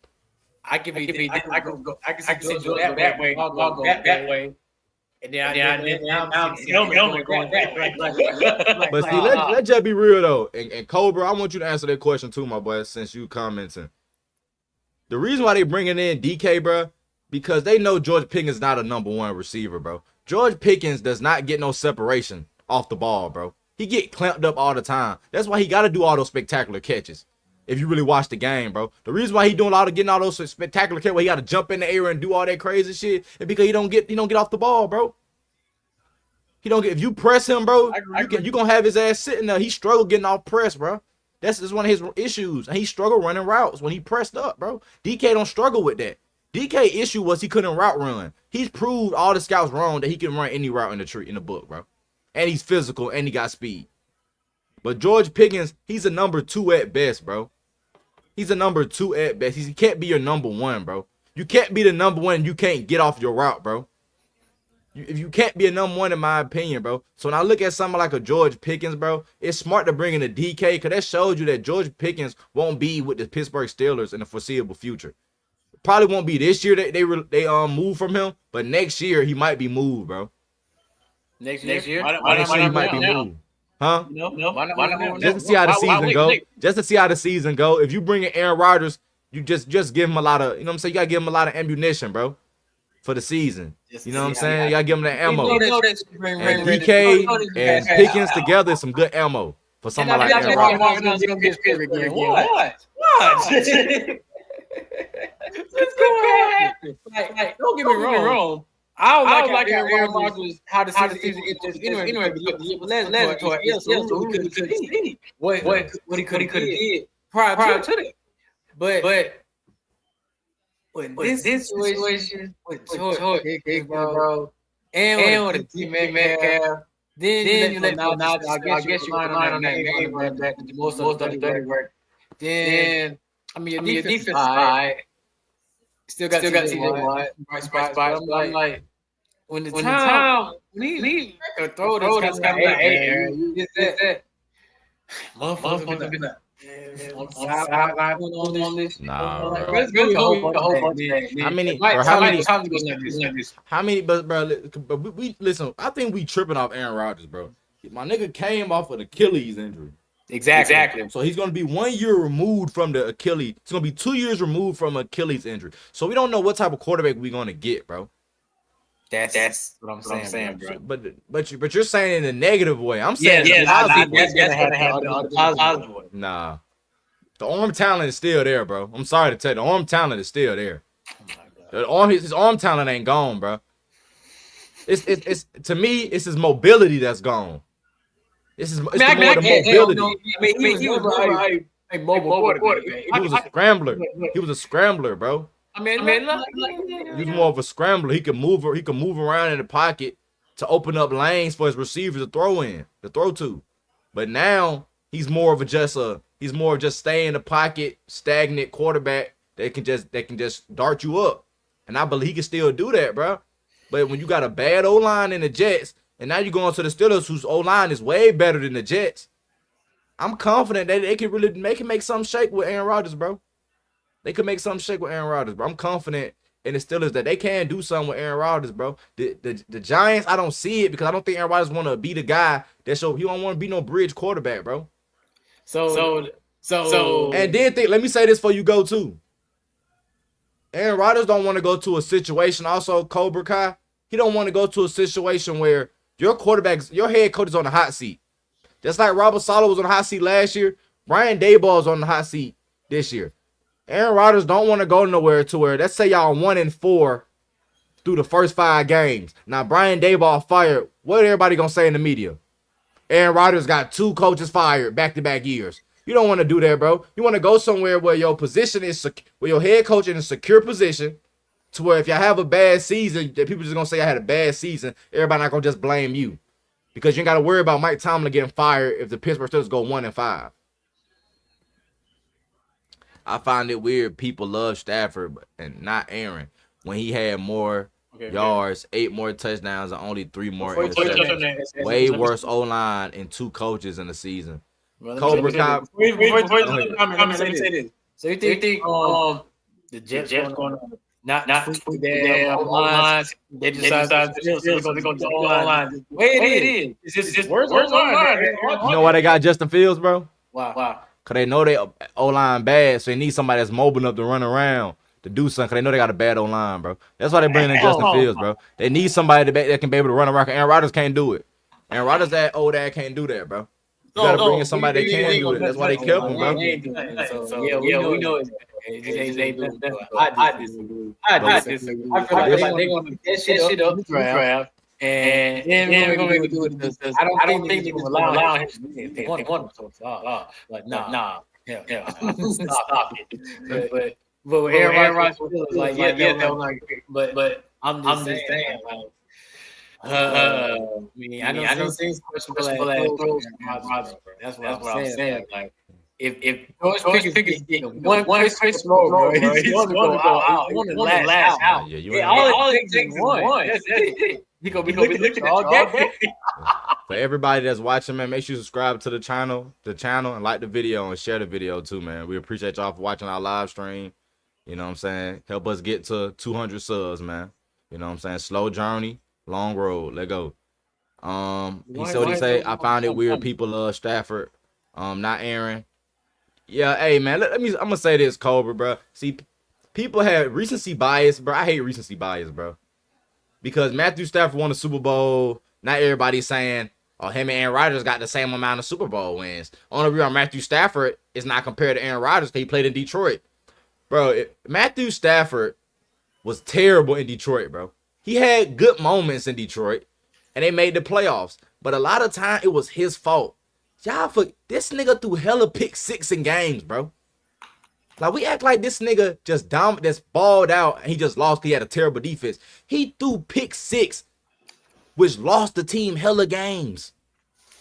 I can see Joe that way, that way. And but see, let's just be real though. And Cobra, I want you to answer that question too, my boy, since you commenting. The reason why they bringing in DK, bro, because they know George Pickens is not a number one receiver, bro. George Pickens does not get no separation off the ball, bro. He get clamped up all the time. That's why he got to do all those spectacular catches. If you really watch the game, bro. The reason why he doing getting all those spectacular catches, where he got to jump in the air and do all that crazy shit, is because he don't get off the ball, bro. He don't get, if you press him, bro, you gonna have his ass sitting there. He struggled getting off press, bro. That's one of his issues. And he struggled running routes when he pressed up, bro. DK don't struggle with that. DK issue was he couldn't route run. He's proved all the scouts wrong that he can run any route in the book, bro. And he's physical and he got speed. But George Pickens, he's a number 2 at best, bro. He's a number 2 at best. He can't be your number 1, bro. You can't be the number 1 and you can't get off your route, bro. If you can't be a number 1, in my opinion, bro. So when I look at something like a George Pickens, bro, it's smart to bring in a DK because that shows you that George Pickens won't be with the Pittsburgh Steelers in the foreseeable future. Probably won't be this year that they move from him, but next year he might be moved, bro. Next year he might be moved. Huh? No. Just to see how the season go. Just to see how the season go. If you bring in Aaron Rodgers, you just give him a lot of, you know what I'm saying? You got to give him a lot of ammunition, bro, for the season. You know what I'm saying? You got to give him the ammo. And DK and Pickens together is some good ammo for somebody like Aaron Rodgers. What? Don't get me wrong. I don't like Aaron Rodgers how the season anyway. But let's talk what he could have did prior to that. But this situation with George, bro, and with the Metcalf, then you let now I guess you line on that game right back to most of the dirty work. Then your defense side still got TJ Watt, spot. I'm like, when he throw this kind of air, you get that. Motherfucker be like, on this. Nah, bro. How many? But we listen. I think we tripping off Aaron Rodgers, bro. My nigga came off of the Achilles injury. Exactly. So he's going to be 1 year removed from the Achilles. It's going to be 2 years removed from Achilles injury. So we don't know what type of quarterback we're going to get, bro. That's what I'm saying, bro. But you're saying in a negative way. I'm saying that's gonna happen on the positive way. Nah. The arm talent is still there, bro. I'm sorry to tell you. The arm talent is still there. Oh my God. His arm talent ain't gone, bro. It's to me, it's his mobility that's gone. It's more the mobility. He was a mobile quarterback. He was a scrambler. He was a scrambler, bro. He was more of a scrambler. He could move around in the pocket to open up lanes for his receivers to throw to. But now he's more of just stay in the pocket, stagnant quarterback that can just dart you up. And I believe he can still do that, bro. But when you got a bad O-line in the Jets, and now you're going to the Steelers, whose O-line is way better than the Jets, I'm confident that they can make something shake with Aaron Rodgers, bro. They could make something shake with Aaron Rodgers, bro. I'm confident in the Steelers that they can do something with Aaron Rodgers, bro. The Giants, I don't see it because I don't think Aaron Rodgers want to be the guy he don't want to be no bridge quarterback, bro. So and then let me say this before you go too. Aaron Rodgers don't want to go to a situation. Also, Cobra Kai, he don't want to go to a situation where your head coach is on the hot seat. Just like Robert Saleh was on the hot seat last year, Brian Daboll is on the hot seat this year. Aaron Rodgers don't want to go nowhere to where, let's say y'all 1-4 through the first 5 games. Now, Brian Daboll fired. What everybody going to say in the media? Aaron Rodgers got 2 coaches fired back-to-back years. You don't want to do that, bro. You want to go somewhere where your position is, where your head coach in a secure position, to where if y'all have a bad season, that people just going to say I had a bad season, everybody not going to just blame you. because you ain't got to worry about Mike Tomlin getting fired if the Pittsburgh Steelers go 1-5. I find it weird people love Stafford and not Aaron when he had more yards, 8 more touchdowns, and only 3 more interceptions. Way worse O-line and 2 coaches in the season. Cobra Kai. Let me say this. So you think the Jets going to not tweak their O-line? They decide they're going to do O-line. The way it is. It's just worse O-line. You know why they got Justin Fields, bro? Wow. Because they know they O-line bad, so they need somebody that's mobile enough to run around to do something, because they know they got a bad O-line, bro. That's why they bring in Justin Fields, bro. They need somebody that can be able to run around. Aaron Rodgers can't do it. Aaron Rodgers, that old dad, can't do that, bro. You got to bring in somebody that can do it. That's why they kept him, bro. We know it. I disagree. I feel like they're going to get shit up the draft. And then we're going to do it. I don't think they're going to allow him to they want to. Like, nah. Yeah. Stop it. But Aaron Rodgers was like, but I'm just saying, like, I know things questionable at throws. That's what I'm saying. Like, if George Pickens get one quick throw, bro, he's going to go out. He's going to last out. Yeah, all it takes is one. That's it. He gonna be looking all day. For everybody that's watching, man, make sure you subscribe to the channel, and like the video and share the video too, man. We appreciate y'all for watching our live stream. You know what I'm saying? Help us get to 200 subs, man. You know what I'm saying? Slow journey, long road. Let go. He said what he say. I found it weird people love Stafford, not Aaron. Yeah, hey man, I'm gonna say this, Cobra, bro. See, people have recency bias, bro. I hate recency bias, bro. Because Matthew Stafford won the Super Bowl. Not everybody's saying, oh, him and Aaron Rodgers got the same amount of Super Bowl wins. Only reason Matthew Stafford is not compared to Aaron Rodgers because he played in Detroit. Bro, Matthew Stafford was terrible in Detroit, bro. He had good moments in Detroit, and they made the playoffs. But a lot of time, it was his fault. This nigga threw hella pick six in games, bro. Like, we act like this nigga just balled out and he just lost. He had a terrible defense. He threw pick six, which lost the team hella games.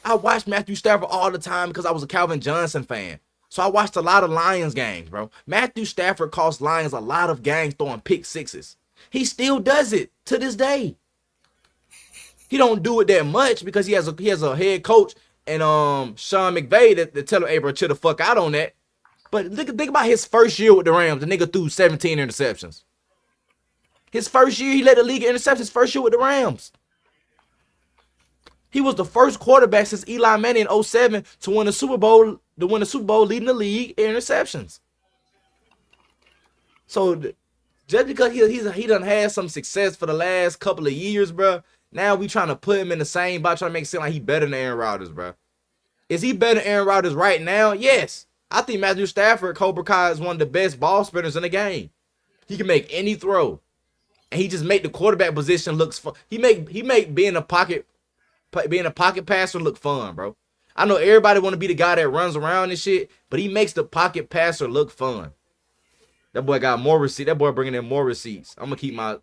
I watched Matthew Stafford all the time because I was a Calvin Johnson fan. So I watched a lot of Lions games, bro. Matthew Stafford cost Lions a lot of games throwing pick sixes. He still does it to this day. He don't do it that much because he has a head coach and Sean McVay that tell him, hey, bro, chill the fuck out on that. But think about his first year with the Rams. The nigga threw 17 interceptions. His first year, he led the league in interceptions. First year with the Rams. He was the first quarterback since Eli Manning in 07 to win the Super Bowl leading the league in interceptions. So just because he done had some success for the last couple of years, bro, now we trying to put him in the same box, trying to make it seem like he better than Aaron Rodgers, bro. Is he better than Aaron Rodgers right now? Yes. I think Matthew Stafford, Cobra Kai, is one of the best ball spinners in the game. He can make any throw, and he just make the quarterback position looks fun. He make being a pocket passer look fun, bro. I know everybody want to be the guy that runs around and shit, but he makes the pocket passer look fun. That boy got more receipts. That boy bringing in more receipts. I'm gonna keep my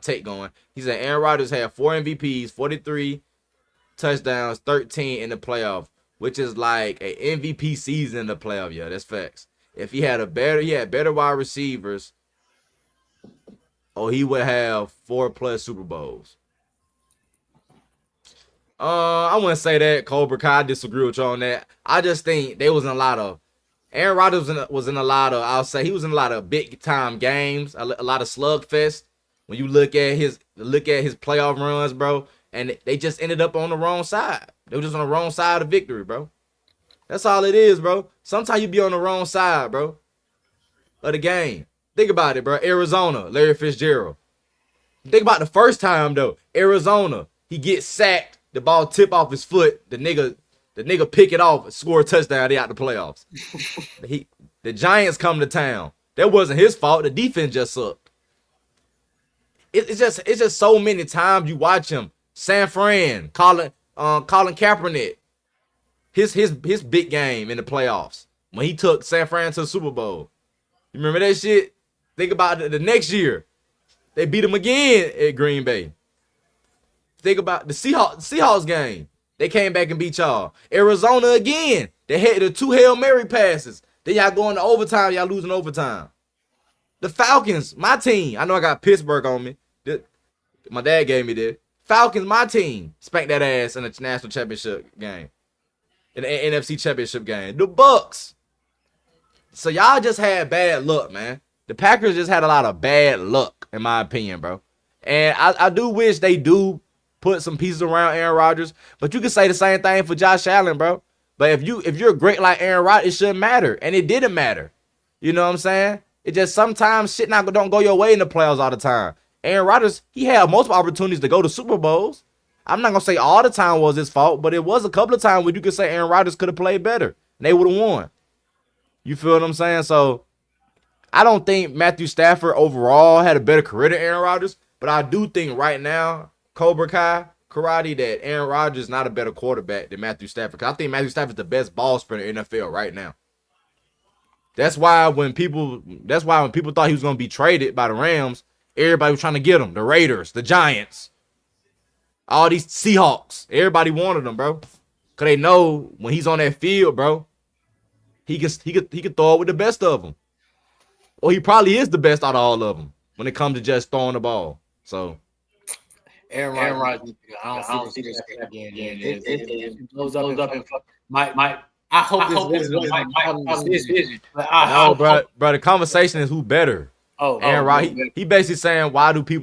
take going. He said Aaron Rodgers had 4 MVPs, 43 touchdowns, 13 in the playoff, which is like an MVP season in the playoff. Yeah, that's facts. If he had better wide receivers, he would have 4+ Super Bowls. I wouldn't say that, Cobra Kai. I disagree with you on that. I just think they was in a lot of Aaron Rodgers was in a lot of, I'll say he was in a lot of big time games, a lot of slugfest. When you look at his playoff runs, bro, and they just ended up on the wrong side. They were just on the wrong side of victory, bro. That's all it is, bro. Sometimes you be on the wrong side, bro, of the game. Think about it, bro. Arizona, Larry Fitzgerald. Think about the first time, though. Arizona, he gets sacked, the ball tip off his foot, the nigga pick it off, score a touchdown, they out the playoffs. The Giants come to town. That wasn't his fault. The defense just sucked. It's just so many times you watch him. San Fran, Colin Kaepernick. His big game in the playoffs when he took San Fran to the Super Bowl. You remember that shit? Think about the next year. They beat him again at Green Bay. Think about the Seahawks game. They came back and beat y'all. Arizona again. They had the 2 Hail Mary passes. Then y'all going to overtime. Y'all losing overtime. The Falcons, my team. I know I got Pittsburgh on me. My dad gave me this. Falcons, my team. Spanked that ass in the national championship game. In the NFC championship game. The Bucks. So y'all just had bad luck, man. The Packers just had a lot of bad luck, in my opinion, bro. And I do wish they do put some pieces around Aaron Rodgers, but you can say the same thing for Josh Allen, bro. But if you're great like Aaron Rodgers, it shouldn't matter, and it didn't matter. You know what I'm saying? It just sometimes shit don't go your way in the playoffs all the time. Aaron Rodgers, he had multiple opportunities to go to Super Bowls. I'm not gonna say all the time was his fault, but it was a couple of times where you could say Aaron Rodgers could have played better, and they would have won. You feel what I'm saying? So I don't think Matthew Stafford overall had a better career than Aaron Rodgers, but I do think right now, Cobra Kai, Karate, that Aaron Rodgers is not a better quarterback than Matthew Stafford. Because I think Matthew Stafford is the best ball sprinter in the NFL right now. That's why when people thought he was going to be traded by the Rams, everybody was trying to get him. The Raiders, the Giants, all these Seahawks. Everybody wanted him, bro. Because they know when he's on that field, bro, he could throw it with the best of them. Or he probably is the best out of all of them when it comes to just throwing the ball. So Aaron Rodgers, I don't see this again. It blows up and might. I hope this is my decision. No, bro. The conversation is who better. Aaron Rodgers. He basically saying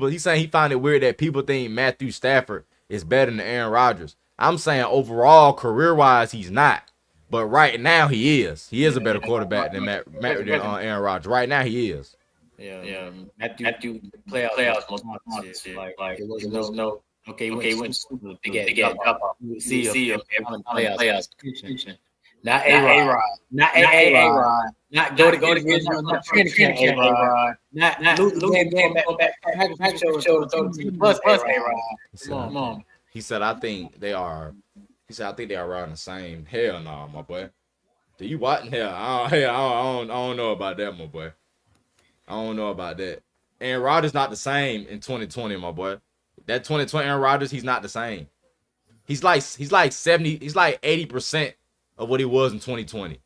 he's saying he find it weird that people think Matthew Stafford is better than Aaron Rodgers. I'm saying overall, career-wise, he's not. But right now he is. He is a better quarterback than Aaron Rodgers. Right now he is. Yeah. Matthew playoffs most shit. Like it was no okay. Went they get up. See him playoffs. Not A-Rod. Not A-Rod. Not go to Israel. Not training A-Rod. Not lose the game back. Plus A-Rod. Come on. He said, I think they are around the same. Hell no, my boy. Do you watch? Hell, I don't know about that, my boy. I don't know about that. Aaron Rodgers not the same in 2020, my boy. That 2020 Aaron Rodgers, he's not the same. He's like 80% of what he was in 2020.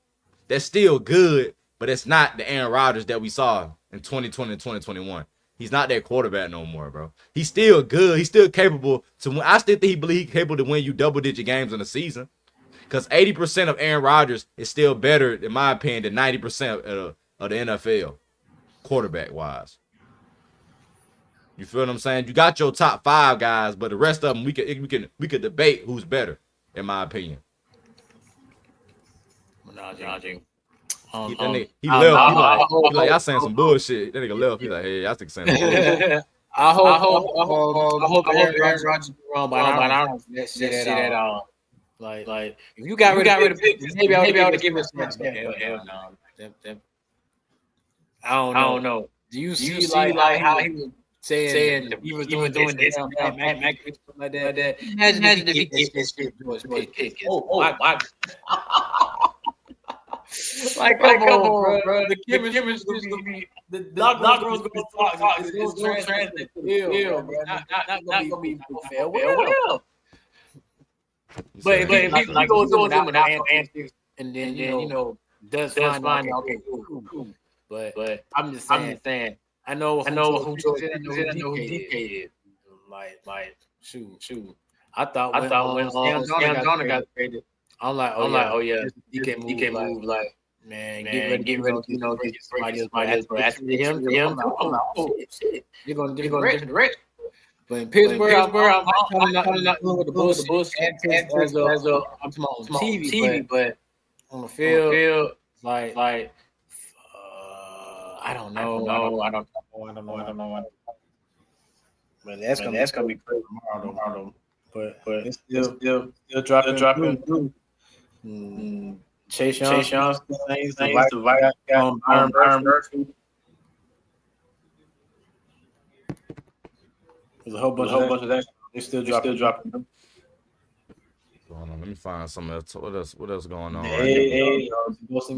That's still good, but it's not the Aaron Rodgers that we saw in 2020 and 2021. He's not that quarterback no more, bro. He's still good. He's still capable to win. I still think he's capable to win you double-digit games in a season. Because 80% of Aaron Rodgers is still better, in my opinion, than 90% of the NFL, quarterback-wise. You feel what I'm saying? You got your top 5 guys, but the rest of them, we could debate who's better, in my opinion. He left. He like, y'all saying some bullshit. That nigga left. He like, hey, y'all think saying some bullshit. I hope Aaron Rodgers is wrong, but I don't see that at all. Like if you got rid of picks, maybe I would give it some respect. Hell no. I don't know. Do you see like how he was saying he was doing this like that? Imagine if he gets pick. Oh my. Like, come on, bro. The chemistry is going to be the locker room's going to talk. It's going to translate to the field, bro. Not going to be farewell. But if he goes in without answers, and then you know does find okay, cool. But I'm just saying. I know who DK is. Like shoot. I thought when Sam Donner got traded. I'm like, oh yeah, DK move like, man, get ready, get somebody else. But after him, I'm like, oh shit, you're gonna get direct. But in Pittsburgh, I'm not doing with the bullshit as I'm on TV, but on the field, like I don't know. But that's gonna be crazy tomorrow. But it's still dropping. Chase Young, Byron Murphy. There's a whole bunch of that. They're still dropping. Hold on, let me find something else. What else going on? Deal. What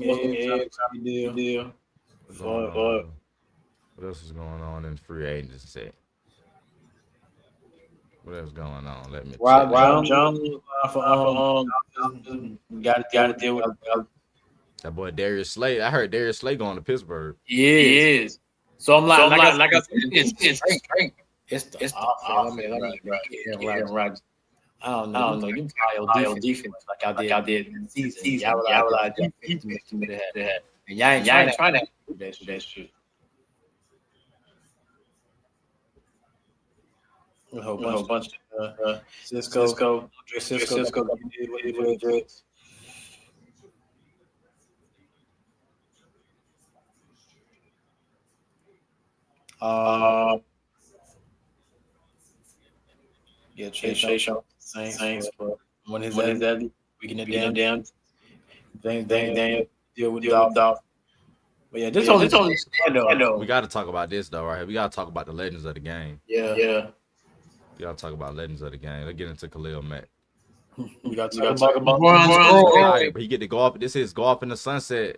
else is going on in free agency? What else going on? Let me check. Rob Jones got to deal with that boy Darius Slay. I heard Darius Slay going to Pittsburgh. He is. So I'm like I said, it's straight. It's the offense. Rodgers. I don't know. You pile defense like I did in the season. Y'all rely defense to that. And y'all ain't trying to do that. That's true. A whole bunch of Cisco. Yeah, Chase Saints, but when is that? We can down. Then deal with Dolph. But yeah, this only we got to talk about this though, right? We got to talk about the legends of the game. Yeah. We got to talk about legends of the game. Let's get into Khalil Mack. We got to talk about but he get to go off. This is go off in the sunset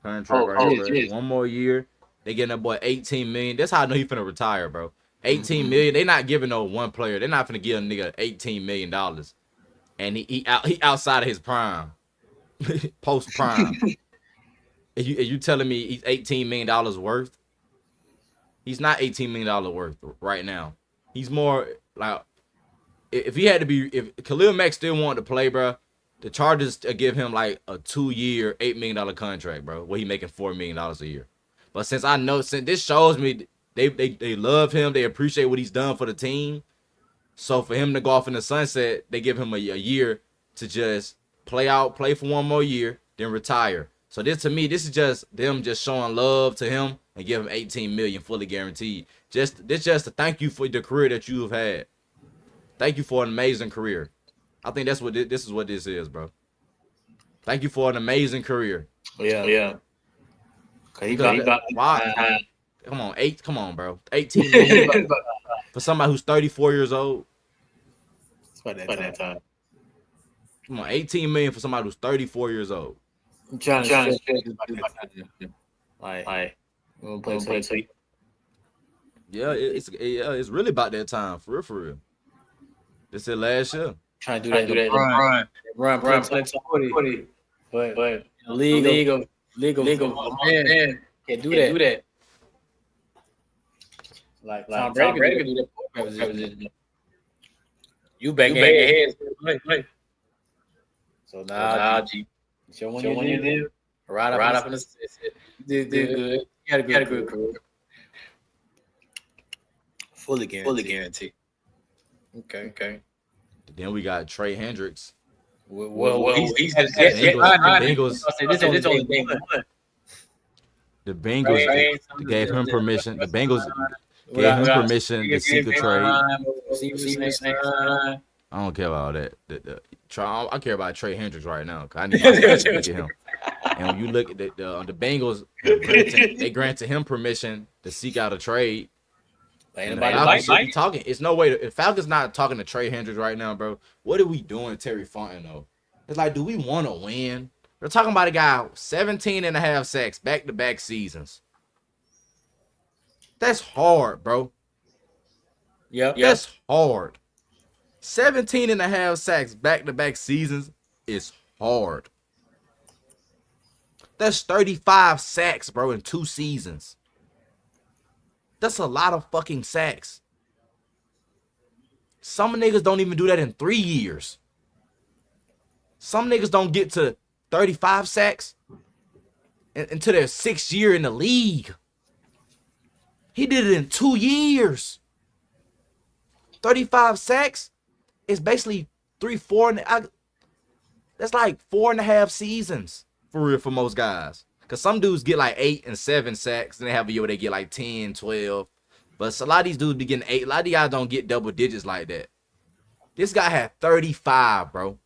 contract right here. One more year. They getting that boy $18 million. That's how I know he finna retire, bro. $18 million. They not giving no one player. They're not finna give a nigga $18 million. And he outside of his prime. Post prime. Are you telling me he's $18 million worth? He's not $18 million worth right now. He's more like if Khalil Mack still wanted to play, bro, the Chargers give him like a 2-year, $8 million contract, bro, where he making $4 million a year. But since this shows me they love him, they appreciate what he's done for the team. So for him to go off in the sunset, they give him a year to just play for one more year, then retire. So this is just them just showing love to him and give him $18 million fully guaranteed. Just to thank you for the career that you have had. Thank you for an amazing career. I think that's what this is. What this is, bro. Thank you for an amazing career. Yeah. He got why? Come on, bro. 18 million for somebody who's 34 years old. It's about that time. Come on, 18 million for somebody who's 34 years old. I'm trying to like play. Yeah, it's really about that time, for real. This is last year. Trying to do that. Run, play 40. But league of man can't do that. Like Tom Brady can do that. You bang your head. Play. So now, show when you did. Right up in the did good. You had a good career. Fully guaranteed. Okay. Then we got Trey Hendricks. Well, he's the Bengals. The Bengals gave him permission. The Bengals gave him permission to seek a trade. I don't care about all that. I care about Trey Hendricks right now. Cause I need to get him. And when you look at the Bengals, they granted him permission to seek out a trade. Talking. It's no way. If Falcons not talking to Trey Hendricks right now, bro, what are we doing, Terry Fontenot? It's like, do we want to win? We're talking about a guy 17.5 sacks back-to-back seasons. That's hard, bro. Yep. That's hard. 17.5 sacks back-to-back seasons is hard. That's 35 sacks, bro, in 2 seasons. That's a lot of fucking sacks. Some niggas don't even do that in 3 years. Some niggas don't get to 35 sacks until their 6th year in the league. He did it in 2 years. 35 sacks is basically 4. That's like 4.5 seasons for real for most guys. Because some dudes get like 8 and 7 sacks, and they have a year where they get like 10, 12. But a lot of these dudes be getting 8. A lot of these guys don't get double digits like that. This guy had 35, bro.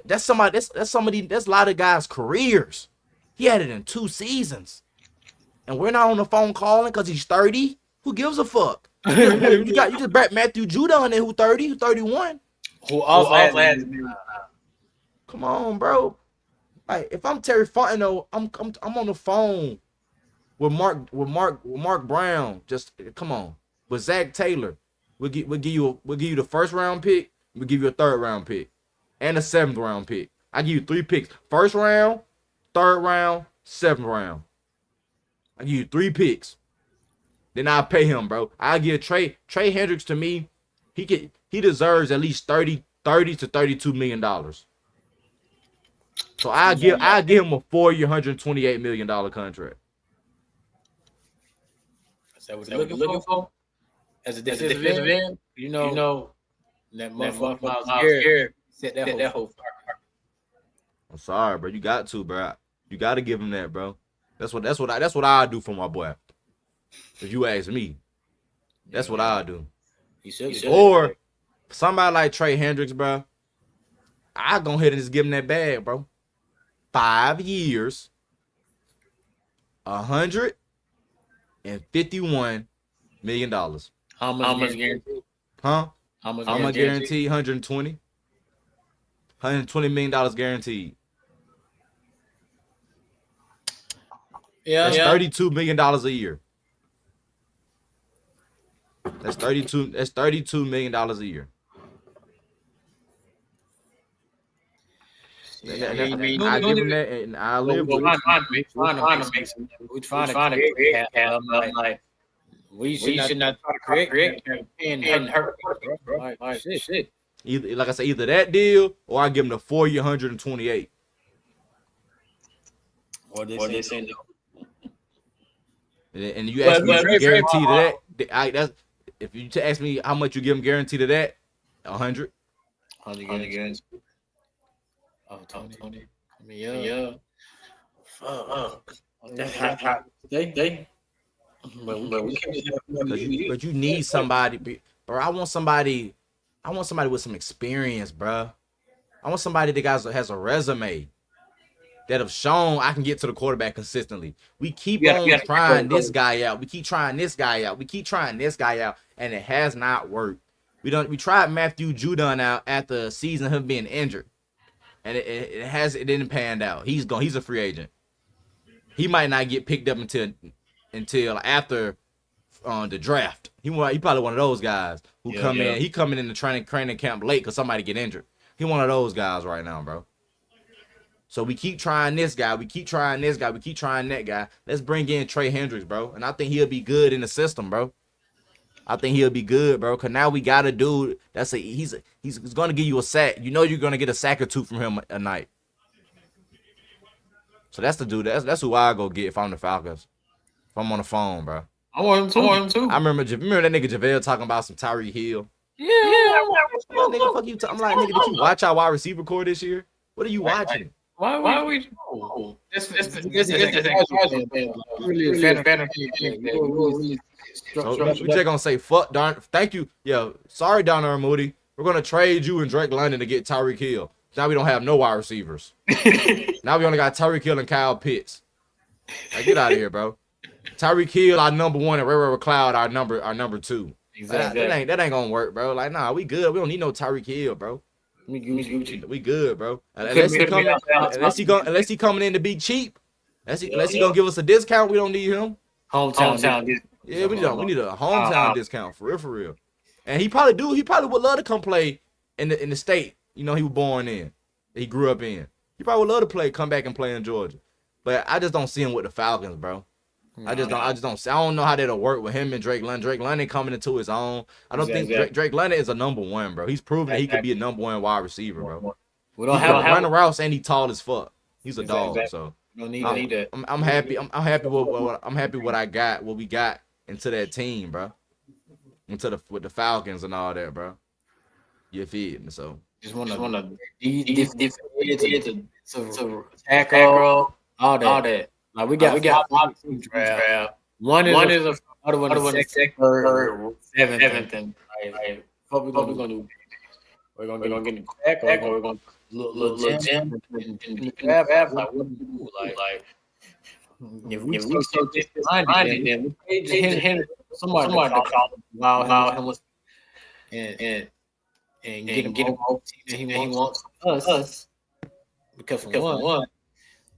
That's a lot of guys' careers. He had it in 2 seasons. And we're not on the phone calling because he's 30. Who gives a fuck? you just brought Matthew Judon in there who 30, who 31. Who also has Come on, bro. Like, if I'm Terry Fontenot, I'm on the phone with Mark Brown. Just come on. With Zach Taylor. we'll give you the first round pick. We'll give you a third round pick and a 7th round pick. I give you 3 picks: first round, third round, 7th round. I give you 3 picks. Then I'll pay him, bro. I'll give Trey Hendricks to me. He deserves at least $30 to $32 million. So I'll give him a 4-year, $128 million contract. Is that what you're looking for? As a defensive end, you know that motherfucker Myles Garrett set that whole fire. I'm sorry, bro. You got to, bro. You got to give him that, bro. That's what I do for my boy. If you ask me, that's what I do. Or somebody like Trey Hendricks, bro. I go ahead and just give him that bag, bro. 5 years, $151 million. How much guaranteed? Huh? How much guaranteed? 120. $120 million guaranteed. Yeah, that's $32 million a year. That's $32 million a year. I give him that, and I live with it. We're trying to create cap. Like we should not try to create and hurt, bro. Like shit. Either, like I said, either that deal or I give him the 4-year, 128. What they say? And you ask me guaranteed to that. That's if you ask me how much you give him guaranteed to that, 100. 100 guaranteed. Oh, Tony. I mean, yeah. Fuck. They. But we can't just but you need somebody, bro. I want somebody with some experience, bro. I want somebody that has a resume that have shown I can get to the quarterback consistently. We keep trying this guy out. We keep trying this guy out. We keep trying this guy out, and it has not worked. We tried Matthew Judon out after the season of him being injured, and it didn't pan out. He's gone. He's a free agent. He might not get picked up until after the draft. He probably one of those guys who come in. He coming in the training camp late because somebody get injured. He one of those guys right now, bro. So we keep trying this guy. We keep trying this guy. We keep trying that guy. Let's bring in Trey Hendricks, bro. And I think he'll be good in the system, bro. I think he'll be good, bro. Cause now we got a dude he's gonna give you a sack. You know you're gonna get a sack or two from him a night. So that's the dude. That's who I go get if I'm the Falcons. If I'm on the phone, bro. I want him too. I remember that nigga JaVale talking about some Tyreek Hill. Yeah. Nigga, fuck you. I'm like, nigga, did you watch our wide receiver core this year? What are you watching? Why are we? This we just gonna say fuck Don. Thank you. Yeah, sorry, Donner Moody. We're gonna trade you and Drake London to get Tyreek Hill. Now we don't have no wide receivers. Now we only got Tyreek Hill and Kyle Pitts. Like, get out of here, bro. Tyreek Hill, our number 1, and Ray McCloud, our number 2. Exactly. That ain't gonna work, bro. Like, nah, we good. We don't need no Tyreek Hill, bro. We good, bro. Unless he coming in to be cheap. Unless he gonna give us a discount, we don't need him. Hometown. Yeah, we need a hometown discount for real. And he probably would love to come play in the state. You know, he was born in. He grew up in. He probably would love to come back and play in Georgia. But I just don't see him with the Falcons, bro. I just don't. I don't know how that'll work with him and Drake London. Drake London coming into his own. I don't think Drake London is a number 1, bro. He's proven that he could be a number 1 wide receiver, bro. We don't have run the routes and he tall as fuck. He's a dog. So we don't need that. I'm happy. I'm happy with what we got into that team, bro. With the Falcons and all that, bro. You feel me? So just want to tackle all that. Like we got 5 teams draft. One is a other one is 6th, 3rd, 7th, and like what we gonna do? We're gonna get in the crack, or we're gonna look gem in the draft. Like what do we do? Like if we start disappointed, then we pay somebody to call him, allow him and get him all the team that he wants us. Because for one,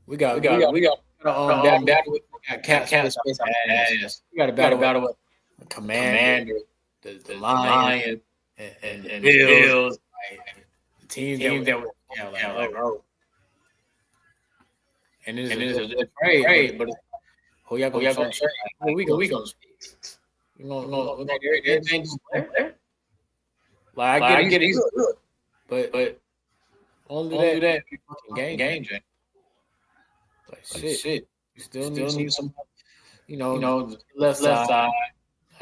we got cap space. We got to battle with Commander. the Lions and the Bills, the teams that were oh. And it's a trade, but who y'all gonna trade? Who we gonna speak? You know, everything there. Like I get it, but only that fucking game. Like shit. We still need some, left side.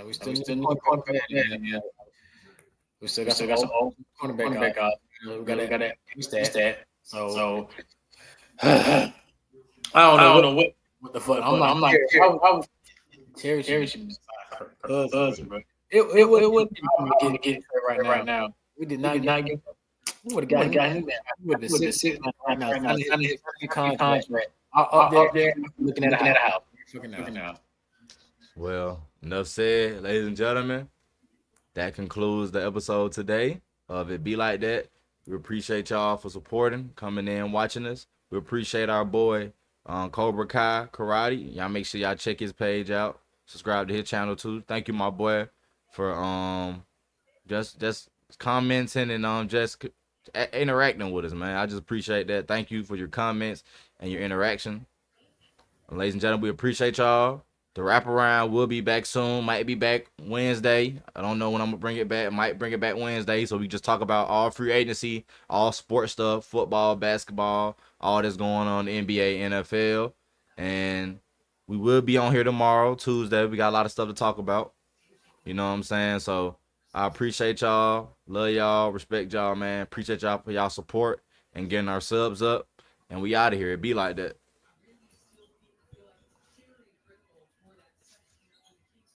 We still need cornerback. We still got some old cornerback out. We gotta use that. So I don't know what the fuck. I'm not sure. Terry should be cousin, bro. It wouldn't get it right now. We did not get. We would have got him. We would have been sitting right now. Signing his contract. Up there looking at a house. Looking out. Well, enough said, ladies and gentlemen. That concludes the episode today of It Be Like That. We appreciate y'all for supporting, coming in, watching us. We appreciate our boy Cobra Kai Karate. Y'all make sure y'all check his page out. Subscribe to his channel too. Thank you, my boy, for just commenting and just interacting with us, man. I just appreciate that. Thank you for your comments and your interaction. And ladies and gentlemen, we appreciate y'all. The wraparound will be back soon. Might be back Wednesday. I don't know when I'm gonna bring it back. Might bring it back Wednesday. So we just talk about all free agency, all sports stuff, football, basketball, all that's going on in the NBA, NFL. And we will be on here tomorrow, Tuesday. We got a lot of stuff to talk about. You know what I'm saying? So I appreciate y'all. Love y'all. Respect y'all, man. Appreciate y'all for y'all support and getting our subs up. And we out of here. It be like that.